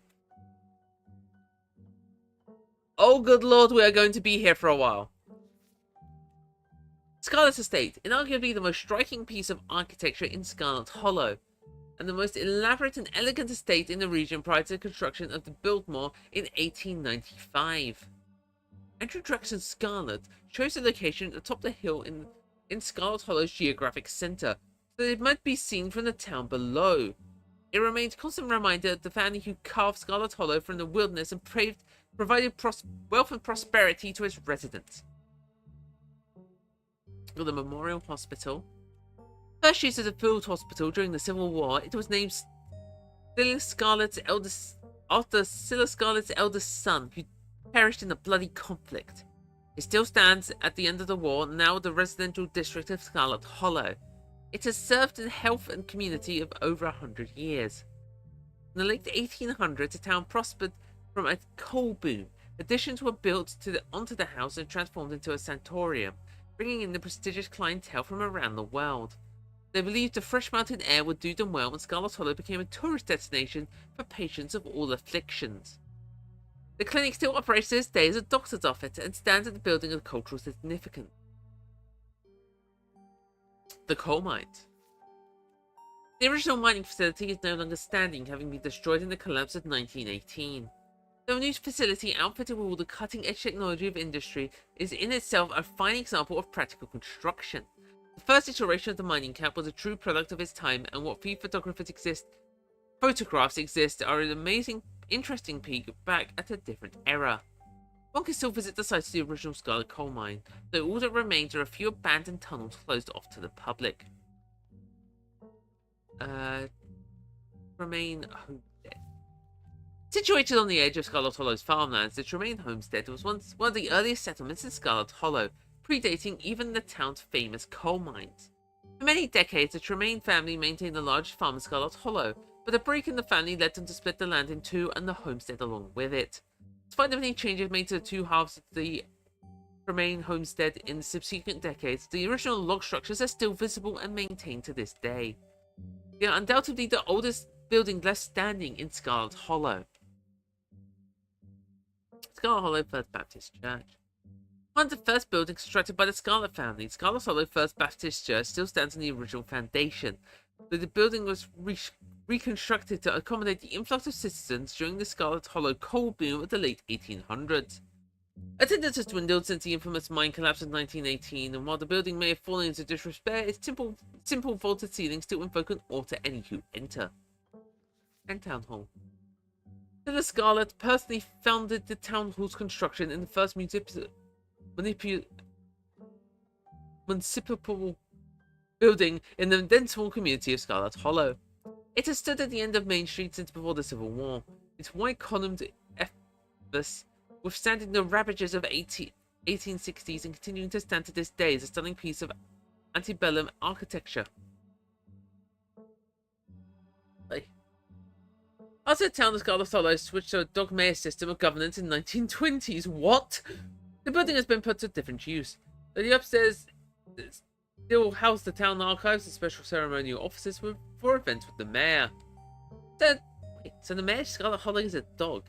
Oh good lord, we are going to be here for a while. Scarlet Estate, inarguably the most striking piece of architecture in Scarlet Hollow, and the most elaborate and elegant estate in the region prior to the construction of the Biltmore in 1895. Andrew Jackson's Scarlet shows the location at the top of the hill in in Scarlet Hollow's geographic center, so that it might be seen from the town below. It remains a constant reminder of the family who carved Scarlet Hollow from the wilderness and provided wealth and prosperity to its residents. For the Memorial Hospital. First used as a field hospital during the Civil War, it was named Silas Scarlet's eldest, after Silas Scarlet's eldest son, who perished in the bloody conflict. It still stands at the end of the war, now the residential district of Scarlet Hollow. It has served the health and community of over 100 years. In the late 1800s, the town prospered from a coal boom. Additions were built onto the house and transformed into a sanatorium, bringing in the prestigious clientele from around the world. They believed the fresh mountain air would do them well, and Scarlet Hollow became a tourist destination for patients of all afflictions. The clinic still operates to this day as a doctor's office and stands at the building of cultural significance. The coal mines. The original mining facility is no longer standing, having been destroyed in the collapse of 1918. The new facility, outfitted with all the cutting-edge technology of industry, is in itself a fine example of practical construction. The first iteration of the mining camp was a true product of its time, and what few photographs exist are an amazing, interesting peek back at a different era. One can still visit the site of the original Scarlet coal mine, though all that remains are a few abandoned tunnels closed off to the public. Tremaine Homestead. Situated on the edge of Scarlet Hollow's farmlands, the Tremaine Homestead was once one of the earliest settlements in Scarlet Hollow, predating even the town's famous coal mines. For many decades, the Tremaine family maintained the largest farm in Scarlet Hollow, but a break in the family led them to split the land in two and the homestead along with it. Despite the many changes made to the two halves of the Tremaine homestead in subsequent decades, the original log structures are still visible and maintained to this day. They are undoubtedly the oldest building left standing in Scarlet Hollow. Scarlet Hollow First Baptist Church. One of the first buildings constructed by the Scarlet family, Scarlet Hollow First Baptist Church still stands on the original foundation, though the building was reconstructed to accommodate the influx of citizens during the Scarlet Hollow coal boom of the late 1800s. Attendance has dwindled since the infamous mine collapse of 1918, and while the building may have fallen into disrepair, its simple vaulted ceilings still invoke an awe to any who enter. And Town Hall. Silas Scarlet personally founded the Town Hall's construction in the first municipal building in the then small community of Scarlet Hollow. It has stood at the end of Main Street since before the Civil War. Its white-columned edifice, withstanding the ravages of 1860s and continuing to stand to this day, is a stunning piece of antebellum architecture. After the town of Scarlet Hollow switched to a dogmatic system of governance in the 1920s, what? The building has been put to different use. The upstairs still house the town archives and special ceremonial offices for events with the mayor. So the mayor of Scarlet Hollow is a dog.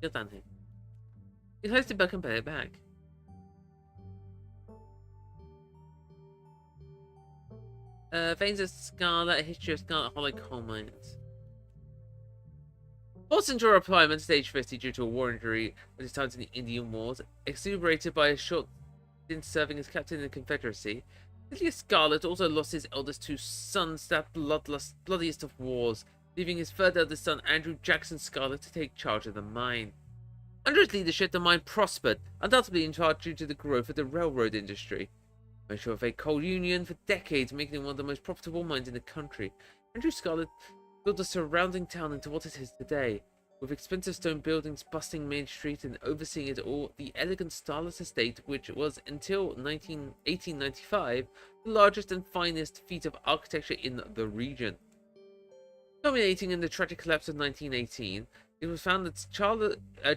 You're done here. He's hosted back and pay it back. Veins of Scarlet, a history of Scarlet Hollow coal mines. Forced into retirement at age 50 due to a war injury at his time in the Indian Wars, exuberated by a short stint serving as captain in the Confederacy, Silas Scarlet also lost his eldest two sons to that bloodiest of wars, leaving his third eldest son Andrew Jackson Scarlet to take charge of the mine. Under his leadership, the mine prospered, undoubtedly in part due to the growth of the railroad industry. Member of a coal union for decades, making it one of the most profitable mines in the country, Andrew Scarlet built the surrounding town into what it is today, with expensive stone buildings bustling Main Street and overseeing it all, the elegant starless estate, which was until 1895 the largest and finest feat of architecture in the region. Culminating in the tragic collapse of 1918, it was found that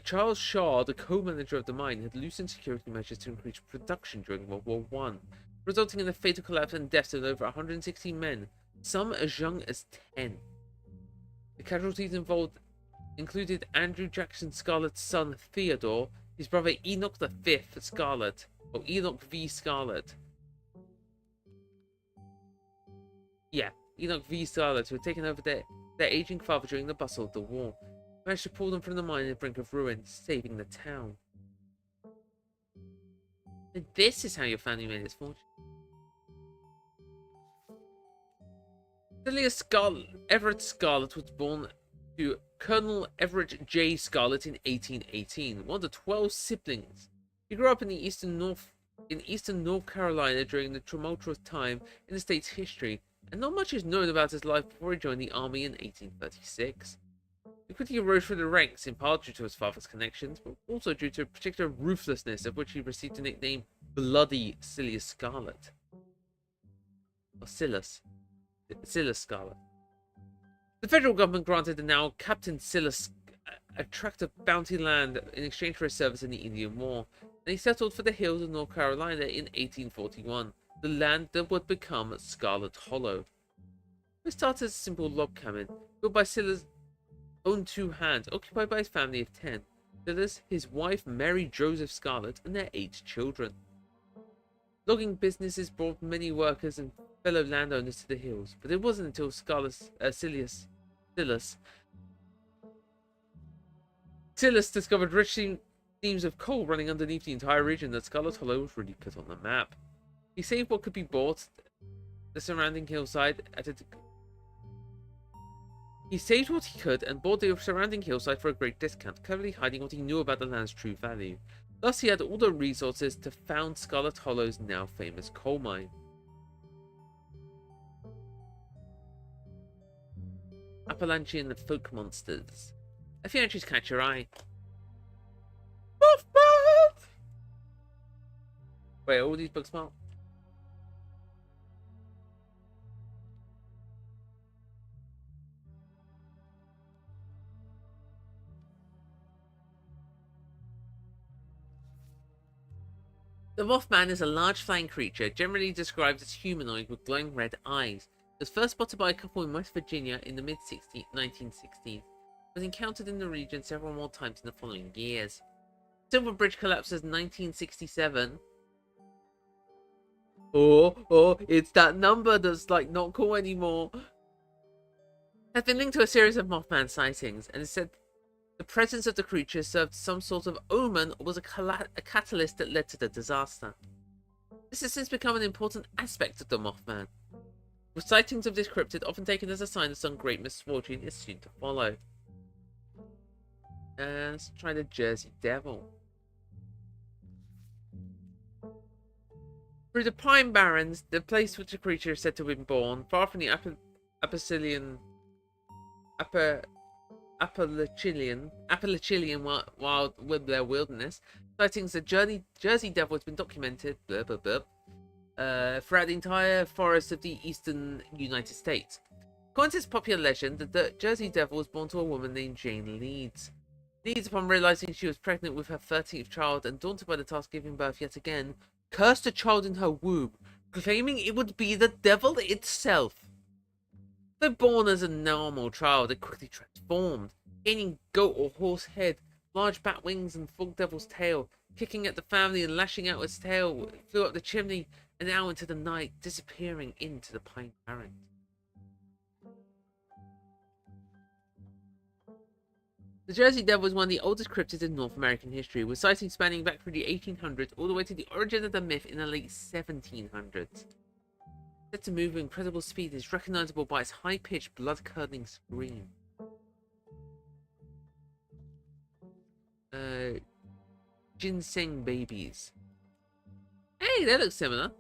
Charles Shaw, the co-manager of the mine, had loosened security measures to increase production during World War I, resulting in the fatal collapse and deaths of over 160 men, some as young as 10. The casualties involved included Andrew Jackson Scarlet's son Theodore, his brother Enoch V Scarlet, or Enoch V Scarlet. Yeah, Enoch V Scarlet, who had taken over their aging father during the bustle of the war, managed to pull them from the mine on the brink of ruin, saving the town. And this is how your family made its fortune. Everett Scarlett was born to Colonel Everett J. Scarlett in 1818, one of the 12 siblings. He grew up in eastern North Carolina during the tumultuous time in the state's history, and not much is known about his life before he joined the army in 1836. He quickly rose through the ranks, in part due to his father's connections, but also due to a particular ruthlessness of which he received the nickname Bloody Silas Scarlett. Or Silas Scarlett. The federal government granted the now Captain Silas a tract of bounty land in exchange for his service in the Indian War, and he settled for the hills of North Carolina in 1841, the land that would become Scarlet Hollow. It started as a simple log cabin, built by Silas' own 2 hands, occupied by his family of 10, Silas, his wife Mary Joseph Scarlett, and their 8 children. Logging businesses brought many workers and fellow landowners to the hills, but it wasn't until Silas discovered rich seams of coal running underneath the entire region that Scarlet Hollow was really put on the map. He saved what could be bought, the surrounding hillside He saved what he could and bought the surrounding hillside for a great discount, cleverly hiding what he knew about the land's true value. Thus, he had all the resources to found Scarlet Hollow's now famous coal mine. Appalachian folk monsters. A few entries catch your eye. Mothman! Wait, are all these books smart? The Mothman is a large flying creature, generally described as humanoid with glowing red eyes. It was first spotted by a couple in West Virginia in the mid-1960s. Was encountered in the region several more times in the following years. Silver Bridge collapses 1967. Oh, it's that number that's like not cool anymore. Has been linked to a series of Mothman sightings, and is said the presence of the creature served some sort of omen or was a catalyst that led to the disaster. This has since become an important aspect of the Mothman, with sightings of this cryptid often taken as a sign of some great misfortune is soon to follow. Let's try the Jersey Devil. Through the Pine Barrens, the place which the creature is said to have been born, far from the Appalachian wild wilderness, sightings of Jersey Devil has been documented throughout the entire forest of the eastern United States. According to this popular legend, the Jersey Devil was born to a woman named Jane Leeds. Leeds, upon realizing she was pregnant with her 13th child and daunted by the task of giving birth yet again, cursed the child in her womb, claiming it would be the devil itself. Though born as a normal child, it quickly transformed, gaining goat or horse head, large bat wings and full devil's tail, kicking at the family and lashing out its tail, flew up the chimney and out into the night, disappearing into the Pine Barrens. The Jersey Devil is one of the oldest cryptids in North American history, with sightings spanning back through the 1800s all the way to the origin of the myth in the late 1700s. Set to move with incredible speed, is recognizable by its high-pitched, blood-curdling scream. Ginseng babies. Hey, they look similar.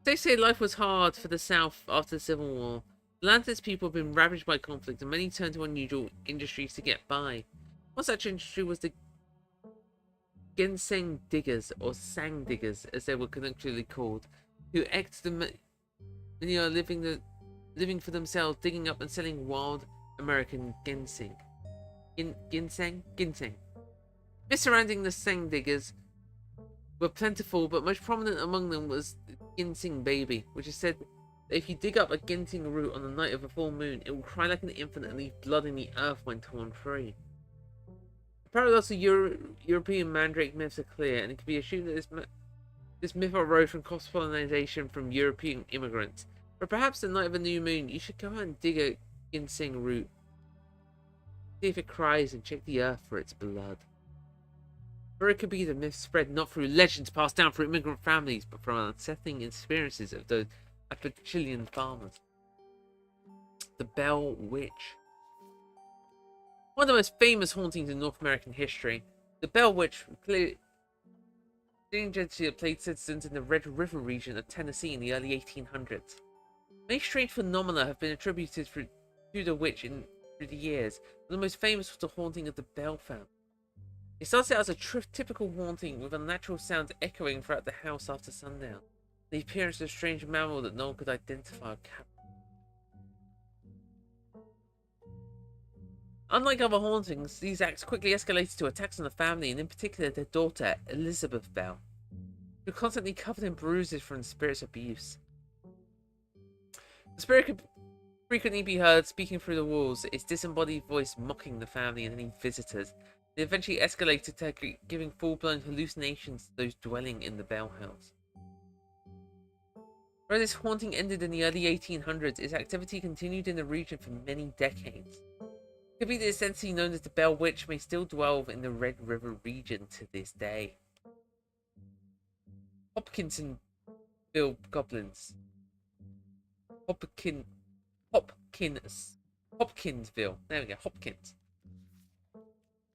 They say life was hard for the South after the Civil War. The land of its people have been ravaged by conflict, and many turned to unusual industries to get by. One such industry was the ginseng diggers, or sang diggers, as they were colloquially called, who living for themselves, digging up and selling wild American ginseng. Ginseng. Myths surrounding the sang diggers were plentiful, but most prominent among them was the ginseng baby, which is said that if you dig up a ginseng root on the night of a full moon, it will cry like an infant and leave blood in the earth when torn free. The parallels to European mandrake myths are clear, and it can be assumed that this myth arose from cross-pollination from European immigrants. But perhaps the night of a new moon, you should go out and dig a ginseng root. See if it cries and check the earth for its blood. Or it could be the myth spread not through legends passed down through immigrant families, but from unsettling experiences of those Appalachian farmers. the Bell Witch. One of the most famous hauntings in North American history, the Bell Witch played citizens in the Red River region of Tennessee in the early 1800s. Many strange phenomena have been attributed to the witch through the years, but the most famous was the haunting of the Bell family. It started out as a typical haunting with unnatural sounds echoing throughout the house after sundown, the appearance of a strange mammal that no one could identify or capture. Unlike other hauntings, these acts quickly escalated to attacks on the family, and in particular their daughter, Elizabeth Bell, who constantly covered in bruises from the spirit's abuse. The spirit could frequently be heard speaking through the walls, its disembodied voice mocking the family and any visitors. It eventually escalated to giving full-blown hallucinations to those dwelling in the Bell house. Though this haunting ended in the early 1800s, its activity continued in the region for many decades. It could be that this entity known as the Bell Witch may still dwell in the Red River region to this day. Hopkinsville Goblins. Hopkinsville. There we go, Hopkins.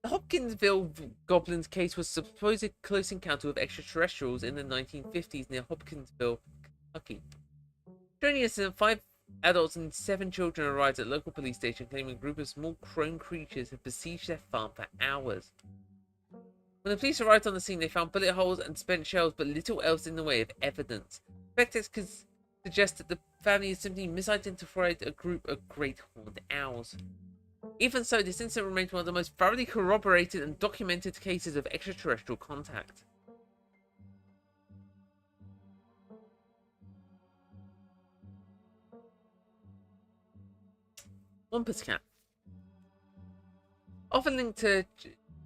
The Hopkinsville Goblins case was a supposed close encounter with extraterrestrials in the 1950s near Hopkinsville, Kentucky. During the incident, 5 adults and 7 children arrived at a local police station claiming a group of small crone creatures had besieged their farm for hours. When the police arrived on the scene, they found bullet holes and spent shells, but little else in the way of evidence. Spectators could suggest that the family had simply misidentified a group of great horned owls. Even so, this incident remains one of the most thoroughly corroborated and documented cases of extraterrestrial contact. Wampus Cat. Often linked to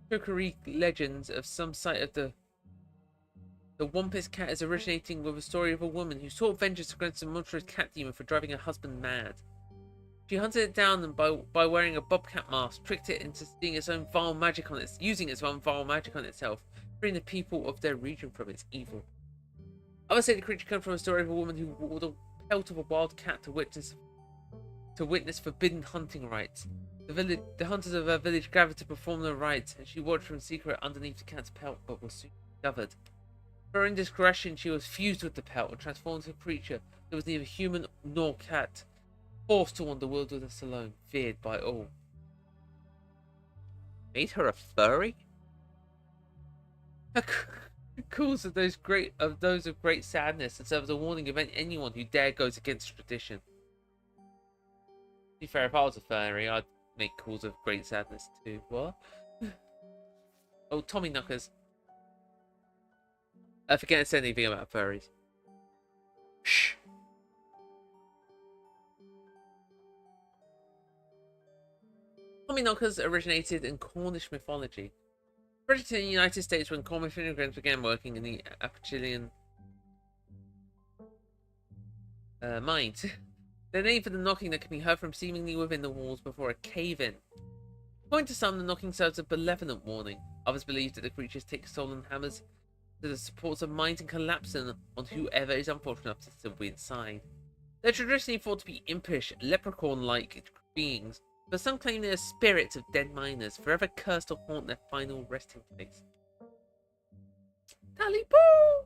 Chukari legends of some site of the Wampus Cat is originating with a story of a woman who sought vengeance against a monstrous cat demon for driving her husband mad. She hunted it down and by wearing a bobcat mask, tricked it into using its own vile magic on itself, freeing the people of their region from its evil. Others say the creature comes from a story of a woman who wore the pelt of a wild cat to witness forbidden hunting rites. The hunters of her village gathered to perform the rites, and she watched from secret underneath the cat's pelt, but was soon discovered. For her indiscretion, she was fused with the pelt and transformed into a creature that was neither human nor cat, forced to wander the wilderness alone, feared by all. Made her a furry? Her calls of those of great sadness and serve as a warning of anyone who dare goes against tradition. To be fair, if I was a furry, I'd make calls of great sadness too. What? Oh, Tommy Knockers. I forget to say anything about furries. Shh. Tommy Knockers originated in Cornish mythology. Originated in the United States when Cornish immigrants began working in the Appalachian mines. They're named for the knocking that can be heard from seemingly within the walls before a cave-in. According to some, the knocking serves a benevolent warning. Others believe that the creatures take stolen hammers to the supports of mines and collapse them on whoever is unfortunate enough to still be inside. They're traditionally thought to be impish, leprechaun-like beings, but some claim they are spirits of dead miners, forever cursed to haunt their final resting place. Tally-boo!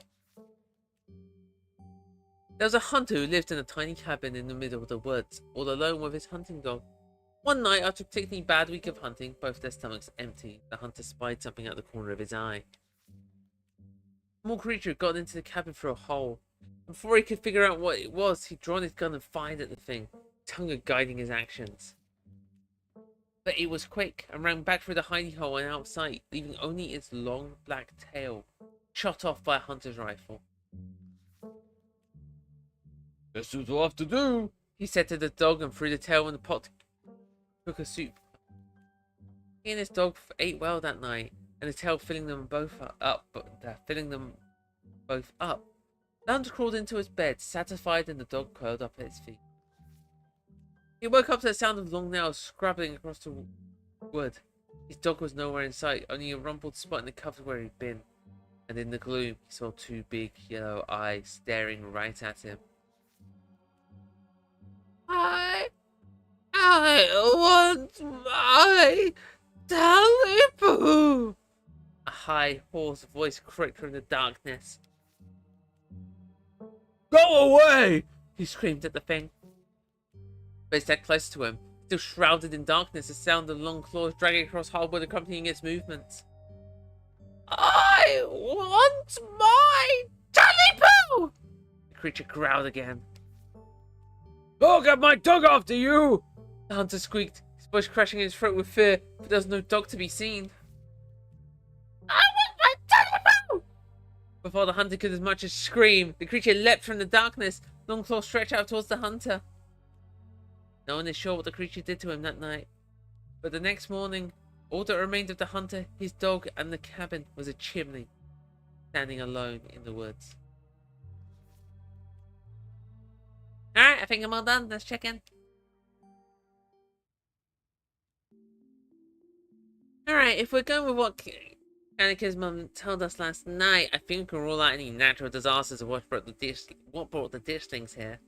There was a hunter who lived in a tiny cabin in the middle of the woods, all alone with his hunting dog. One night, after a particularly bad week of hunting, both their stomachs empty, the hunter spied something out the corner of his eye. A small creature got into the cabin through a hole. Before he could figure out what it was, he'd drawn his gun and fired at the thing, tongue guiding his actions. But it was quick, and ran back through the hiding hole and out of sight, leaving only its long black tail, shot off by a hunter's rifle. "This is what I have to do," he said to the dog, and threw the tail in the pot to cook a soup. He and his dog ate well that night, and the tail filling them both up. The hunter crawled into his bed, satisfied, and the dog curled up at his feet. He woke up to the sound of long nails scrabbling across the wood. His dog was nowhere in sight, only a rumpled spot in the covers where he'd been. And in the gloom, he saw 2 big yellow eyes staring right at him. "Hi!" I want my Talipoo! A high, hoarse voice croaked from the darkness. Go away! He screamed at the thing. But it sat close to him, still shrouded in darkness, the sound of long claws dragging across hardwood accompanying its movements. I want my Talipoo! The creature growled again. I'll get my dog after you! The hunter squeaked, his voice crashing in his throat with fear, but there was no dog to be seen. I want my Talipoo! Before the hunter could as much as scream, the creature leapt from the darkness, long claws stretched out towards the hunter. No one is sure what the creature did to him that night, but the next morning, all that remained of the hunter, his dog, and the cabin was a chimney, standing alone in the woods. Alright, I think I'm all done. Let's check in. Alright, if we're going with what Annika's mum told us last night, I think we can rule out any natural disasters of what brought the dishlings here.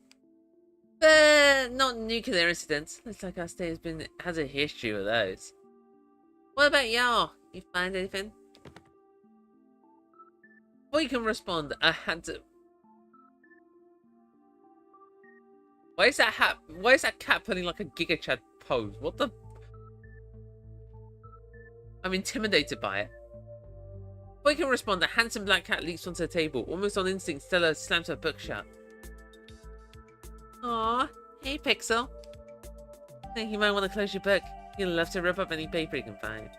But not nuclear incidents. Looks like our state has a history of those. What about y'all? You find anything? Before you can respond, I had to... Why is that cat putting like a Giga Chad pose? What the... I'm intimidated by it. Before you can respond, a handsome black cat leaps onto the table. Almost on instinct, Stella slams her book shut. Aw, hey Pixel. Think you might want to close your book. You'll love to rip up any paper you can find.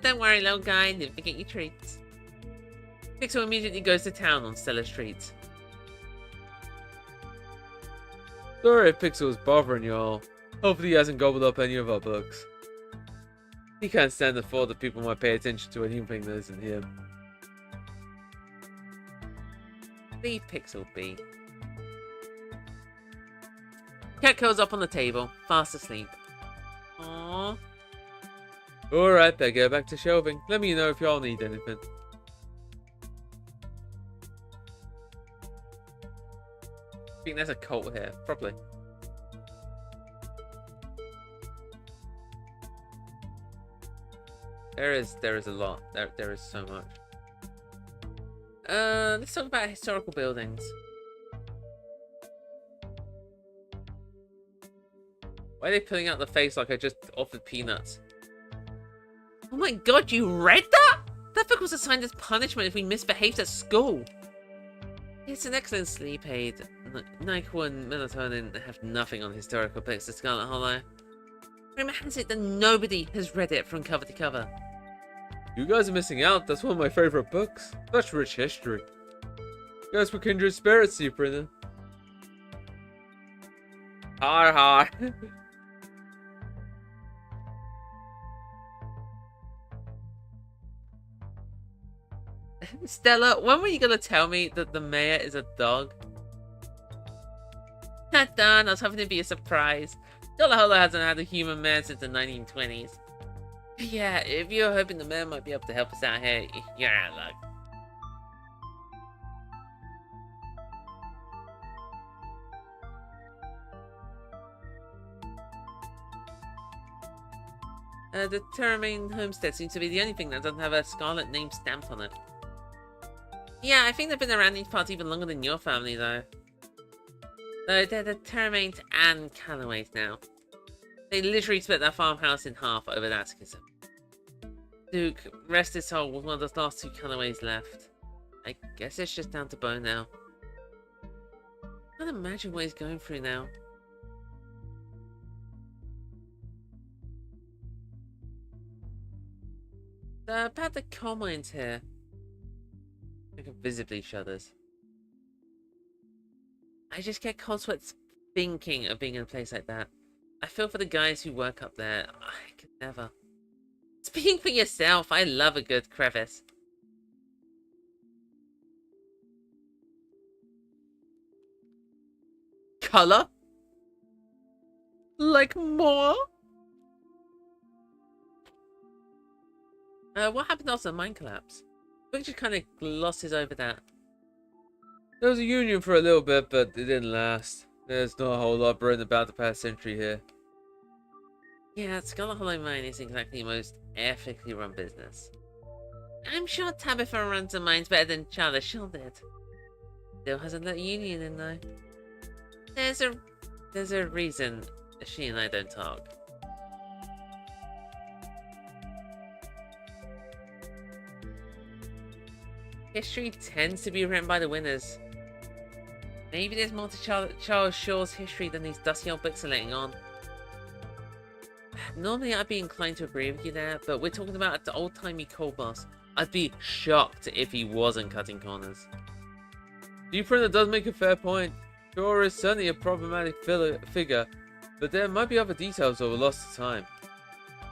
Don't worry, little guy. Didn't forget your treats. Pixel immediately goes to town on Stella's treats. Sorry if Pixel was bothering y'all. Hopefully he hasn't gobbled up any of our books. He can't stand the thought that people might pay attention to anything that isn't him. Leave Pixel be. Cat curls up on the table, fast asleep. Aww. Alright, better get back to shelving. Let me know if y'all need anything. I think there's a cult here, probably. There is a lot. There is so much. Let's talk about historical buildings. Why are they pulling out the face like I just offered peanuts? Oh my god, you read that? That book was assigned as punishment if we misbehaved at school. It's an excellent sleep aid. NyQuil and melatonin have nothing on historical books of Scarlet Hollow. Rumor has it that nobody has read it from cover to cover. You guys are missing out. That's one of my favorite books. Such rich history. You guys were kindred spirits, Superna. Har har. Stella, when were you gonna tell me that the mayor is a dog? Not done. I was hoping it'd be a surprise. Scarlet Hollow hasn't had a human mayor since the 1920s. Yeah, if you're hoping the mayor might be able to help us out here, you're out of luck. The Terramain homestead seems to be the only thing that doesn't have a Scarlet name stamped on it. Yeah, I think they've been around these parts even longer than your family, though. Though they're the Terramains and Callaways now. They literally split their farmhouse in half over that schism. Duke, rest his soul, was one of the last two Callaways left. I guess it's just down to Bo now. I can't imagine what he's going through now. About the coal mines here. I can visibly shudders. I just get cold sweats thinking of being in a place like that. I feel for the guys who work up there. I could never. Speaking for yourself, I love a good crevice. Color? Like more? What happened after the mine collapse? I think just kind of glosses over that. There was a union for a little bit, but it didn't last. There's not a whole lot written about the past century here. Yeah, Scholar Hollow Mine isn't exactly the most ethically run business. I'm sure Tabitha runs the mines better than Charlie Shaw did. Still hasn't let Union in though. There's a reason she and I don't talk. History tends to be written by the winners. Maybe there's more to Charles Shaw's history than these dusty old books are letting on. Normally I'd be inclined to agree with you there, but we're talking about the old-timey coal boss. I'd be shocked if he wasn't cutting corners. The printer does make a fair point. Shaw is certainly a problematic figure, but there might be other details that were lost to time.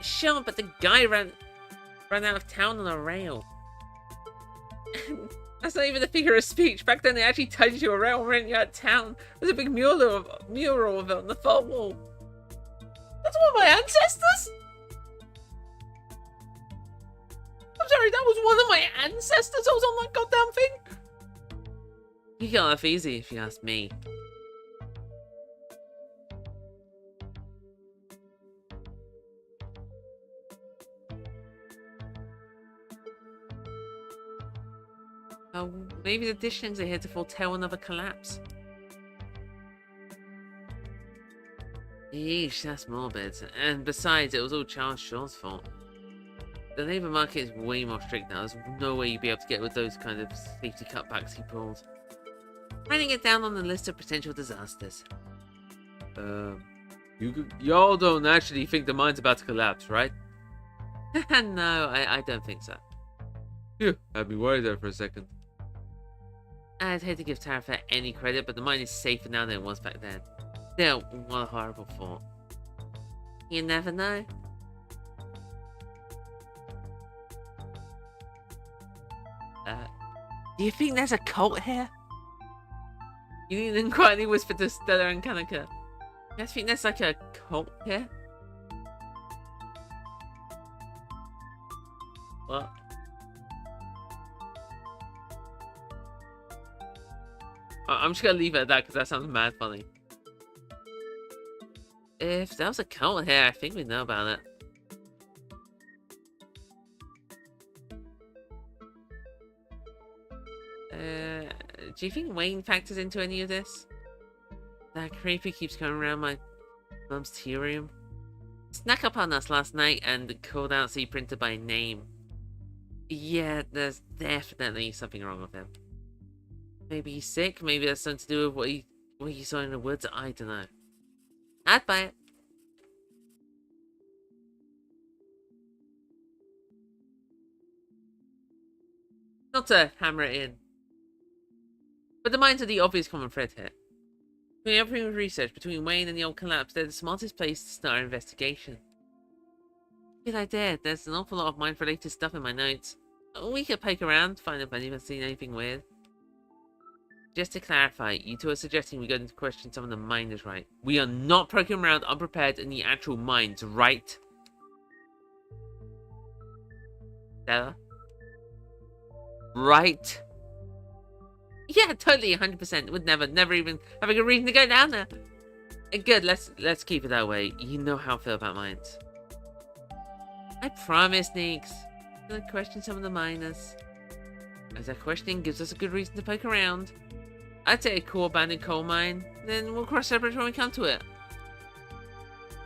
Sure, but the guy ran out of town on a rail. That's not even a figure of speech. Back then they actually tied you to a rail and ran you out of town. There's a big mural of it on the far wall. That's one of my ancestors? I'm sorry, that was one of my ancestors that was on that goddamn thing? You got off easy if you ask me. Oh, maybe the Dishlings are here to foretell another collapse. Yeesh, that's morbid. And besides, it was all Charles Shaw's fault. The labour market is way more strict now. There's no way you'd be able to get with those kind of safety cutbacks he pulled. Writing it down on the list of potential disasters. Y'all don't actually think the mine's about to collapse, right? No, I don't think so. Phew, had me worried there for a second. I'd hate to give Tarifa any credit, but the mine is safer now than it was back then. Still, what a horrible thought. You never know. Do you think there's a cult here? Union quietly whispered to Stella and Kanaka. You guys think there's like a cult here? What? I'm just gonna leave it at that because that sounds mad funny. If there was a cult here, I think we'd know about it. Do you think Wayne factors into any of this? That creepy keeps coming around my mum's tea room. Snuck up on us last night and called out C printer by name. Yeah, there's definitely something wrong with him. Maybe he's sick, maybe that's something to do with what he saw in the woods, I don't know. I'd buy it. Not to hammer it in. But the minds are the obvious common thread here. Between everything we've researched, between Wayne and the old collapse, they're the smartest place to start our investigation. Good idea. There's an awful lot of mind-related stuff in my notes. We could poke around, find if anyone's seen anything weird. Just to clarify, you two are suggesting we go into question some of the miners, right? We are not poking around unprepared in the actual mines, right? Stella? Right? Yeah, totally, 100%. Would never even have a good reason to go down there. Good, let's keep it that way. You know how I feel about mines. I promise, Neeks. I'm gonna question some of the miners. As that questioning gives us a good reason to poke around. I'd say a cool abandoned coal mine, then we'll cross that bridge when we come to it.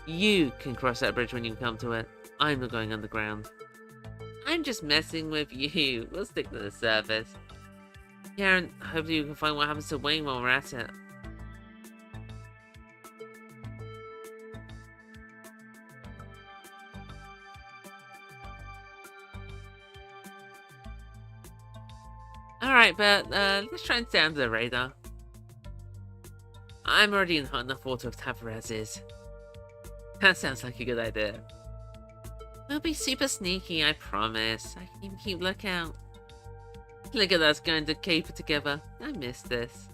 You can cross that bridge when you come to it. I'm not going underground. I'm just messing with you. We'll stick to the surface. Yeah, and hopefully you can find what happens to Wayne while we're at it. Alright, but let's try and stay under the radar. I'm already in hot enough water with Tavares is. That sounds like a good idea. We'll be super sneaky, I promise. I can even keep lookout. Look at us going to caper together. I missed this.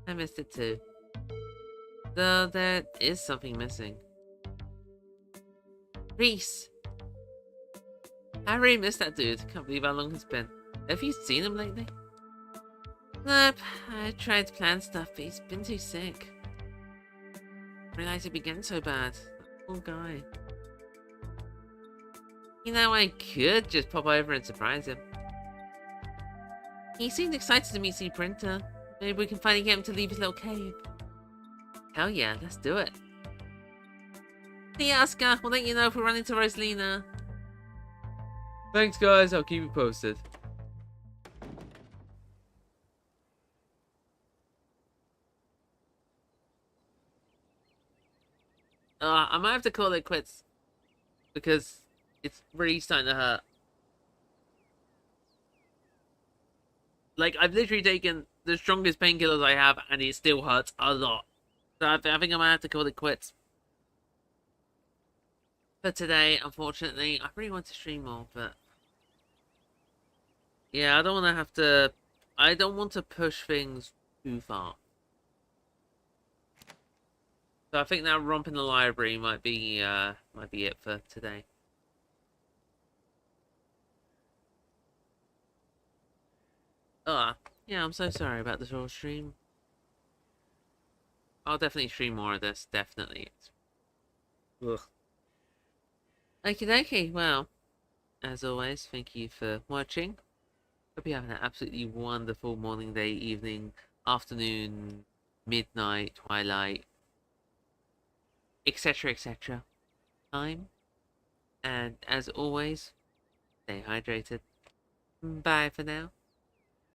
I missed it too. Though there is something missing. Reese! I really missed that dude. Can't believe how long it's been. Have you seen him lately? Nope, I tried to plan stuff, but he's been too sick. Realized it began so bad. That poor guy. You know, I could just pop over and surprise him. He seemed excited to meet C Printer. Maybe we can finally get him to leave his little cave. Hell yeah, let's do it. See ya, Oscar. We'll let you know if we run into Rosalina. Thanks, guys. I'll keep you posted. I might have to call it quits. Because it's really starting to hurt. Like, I've literally taken the strongest painkillers I have, and it still hurts a lot. So I think I might have to call it quits. For today, unfortunately, I really want to stream more, but... yeah, I don't want to have to... I don't want to push things too far. So I think that romp in the library might be it for today. Yeah, I'm so sorry about the short stream. I'll definitely stream more of this, definitely. Ugh. Okie dokie, well, as always, thank you for watching. Hope you're having an absolutely wonderful morning, day, evening, afternoon, midnight, twilight, etc. time. And as always, stay hydrated. Bye for now.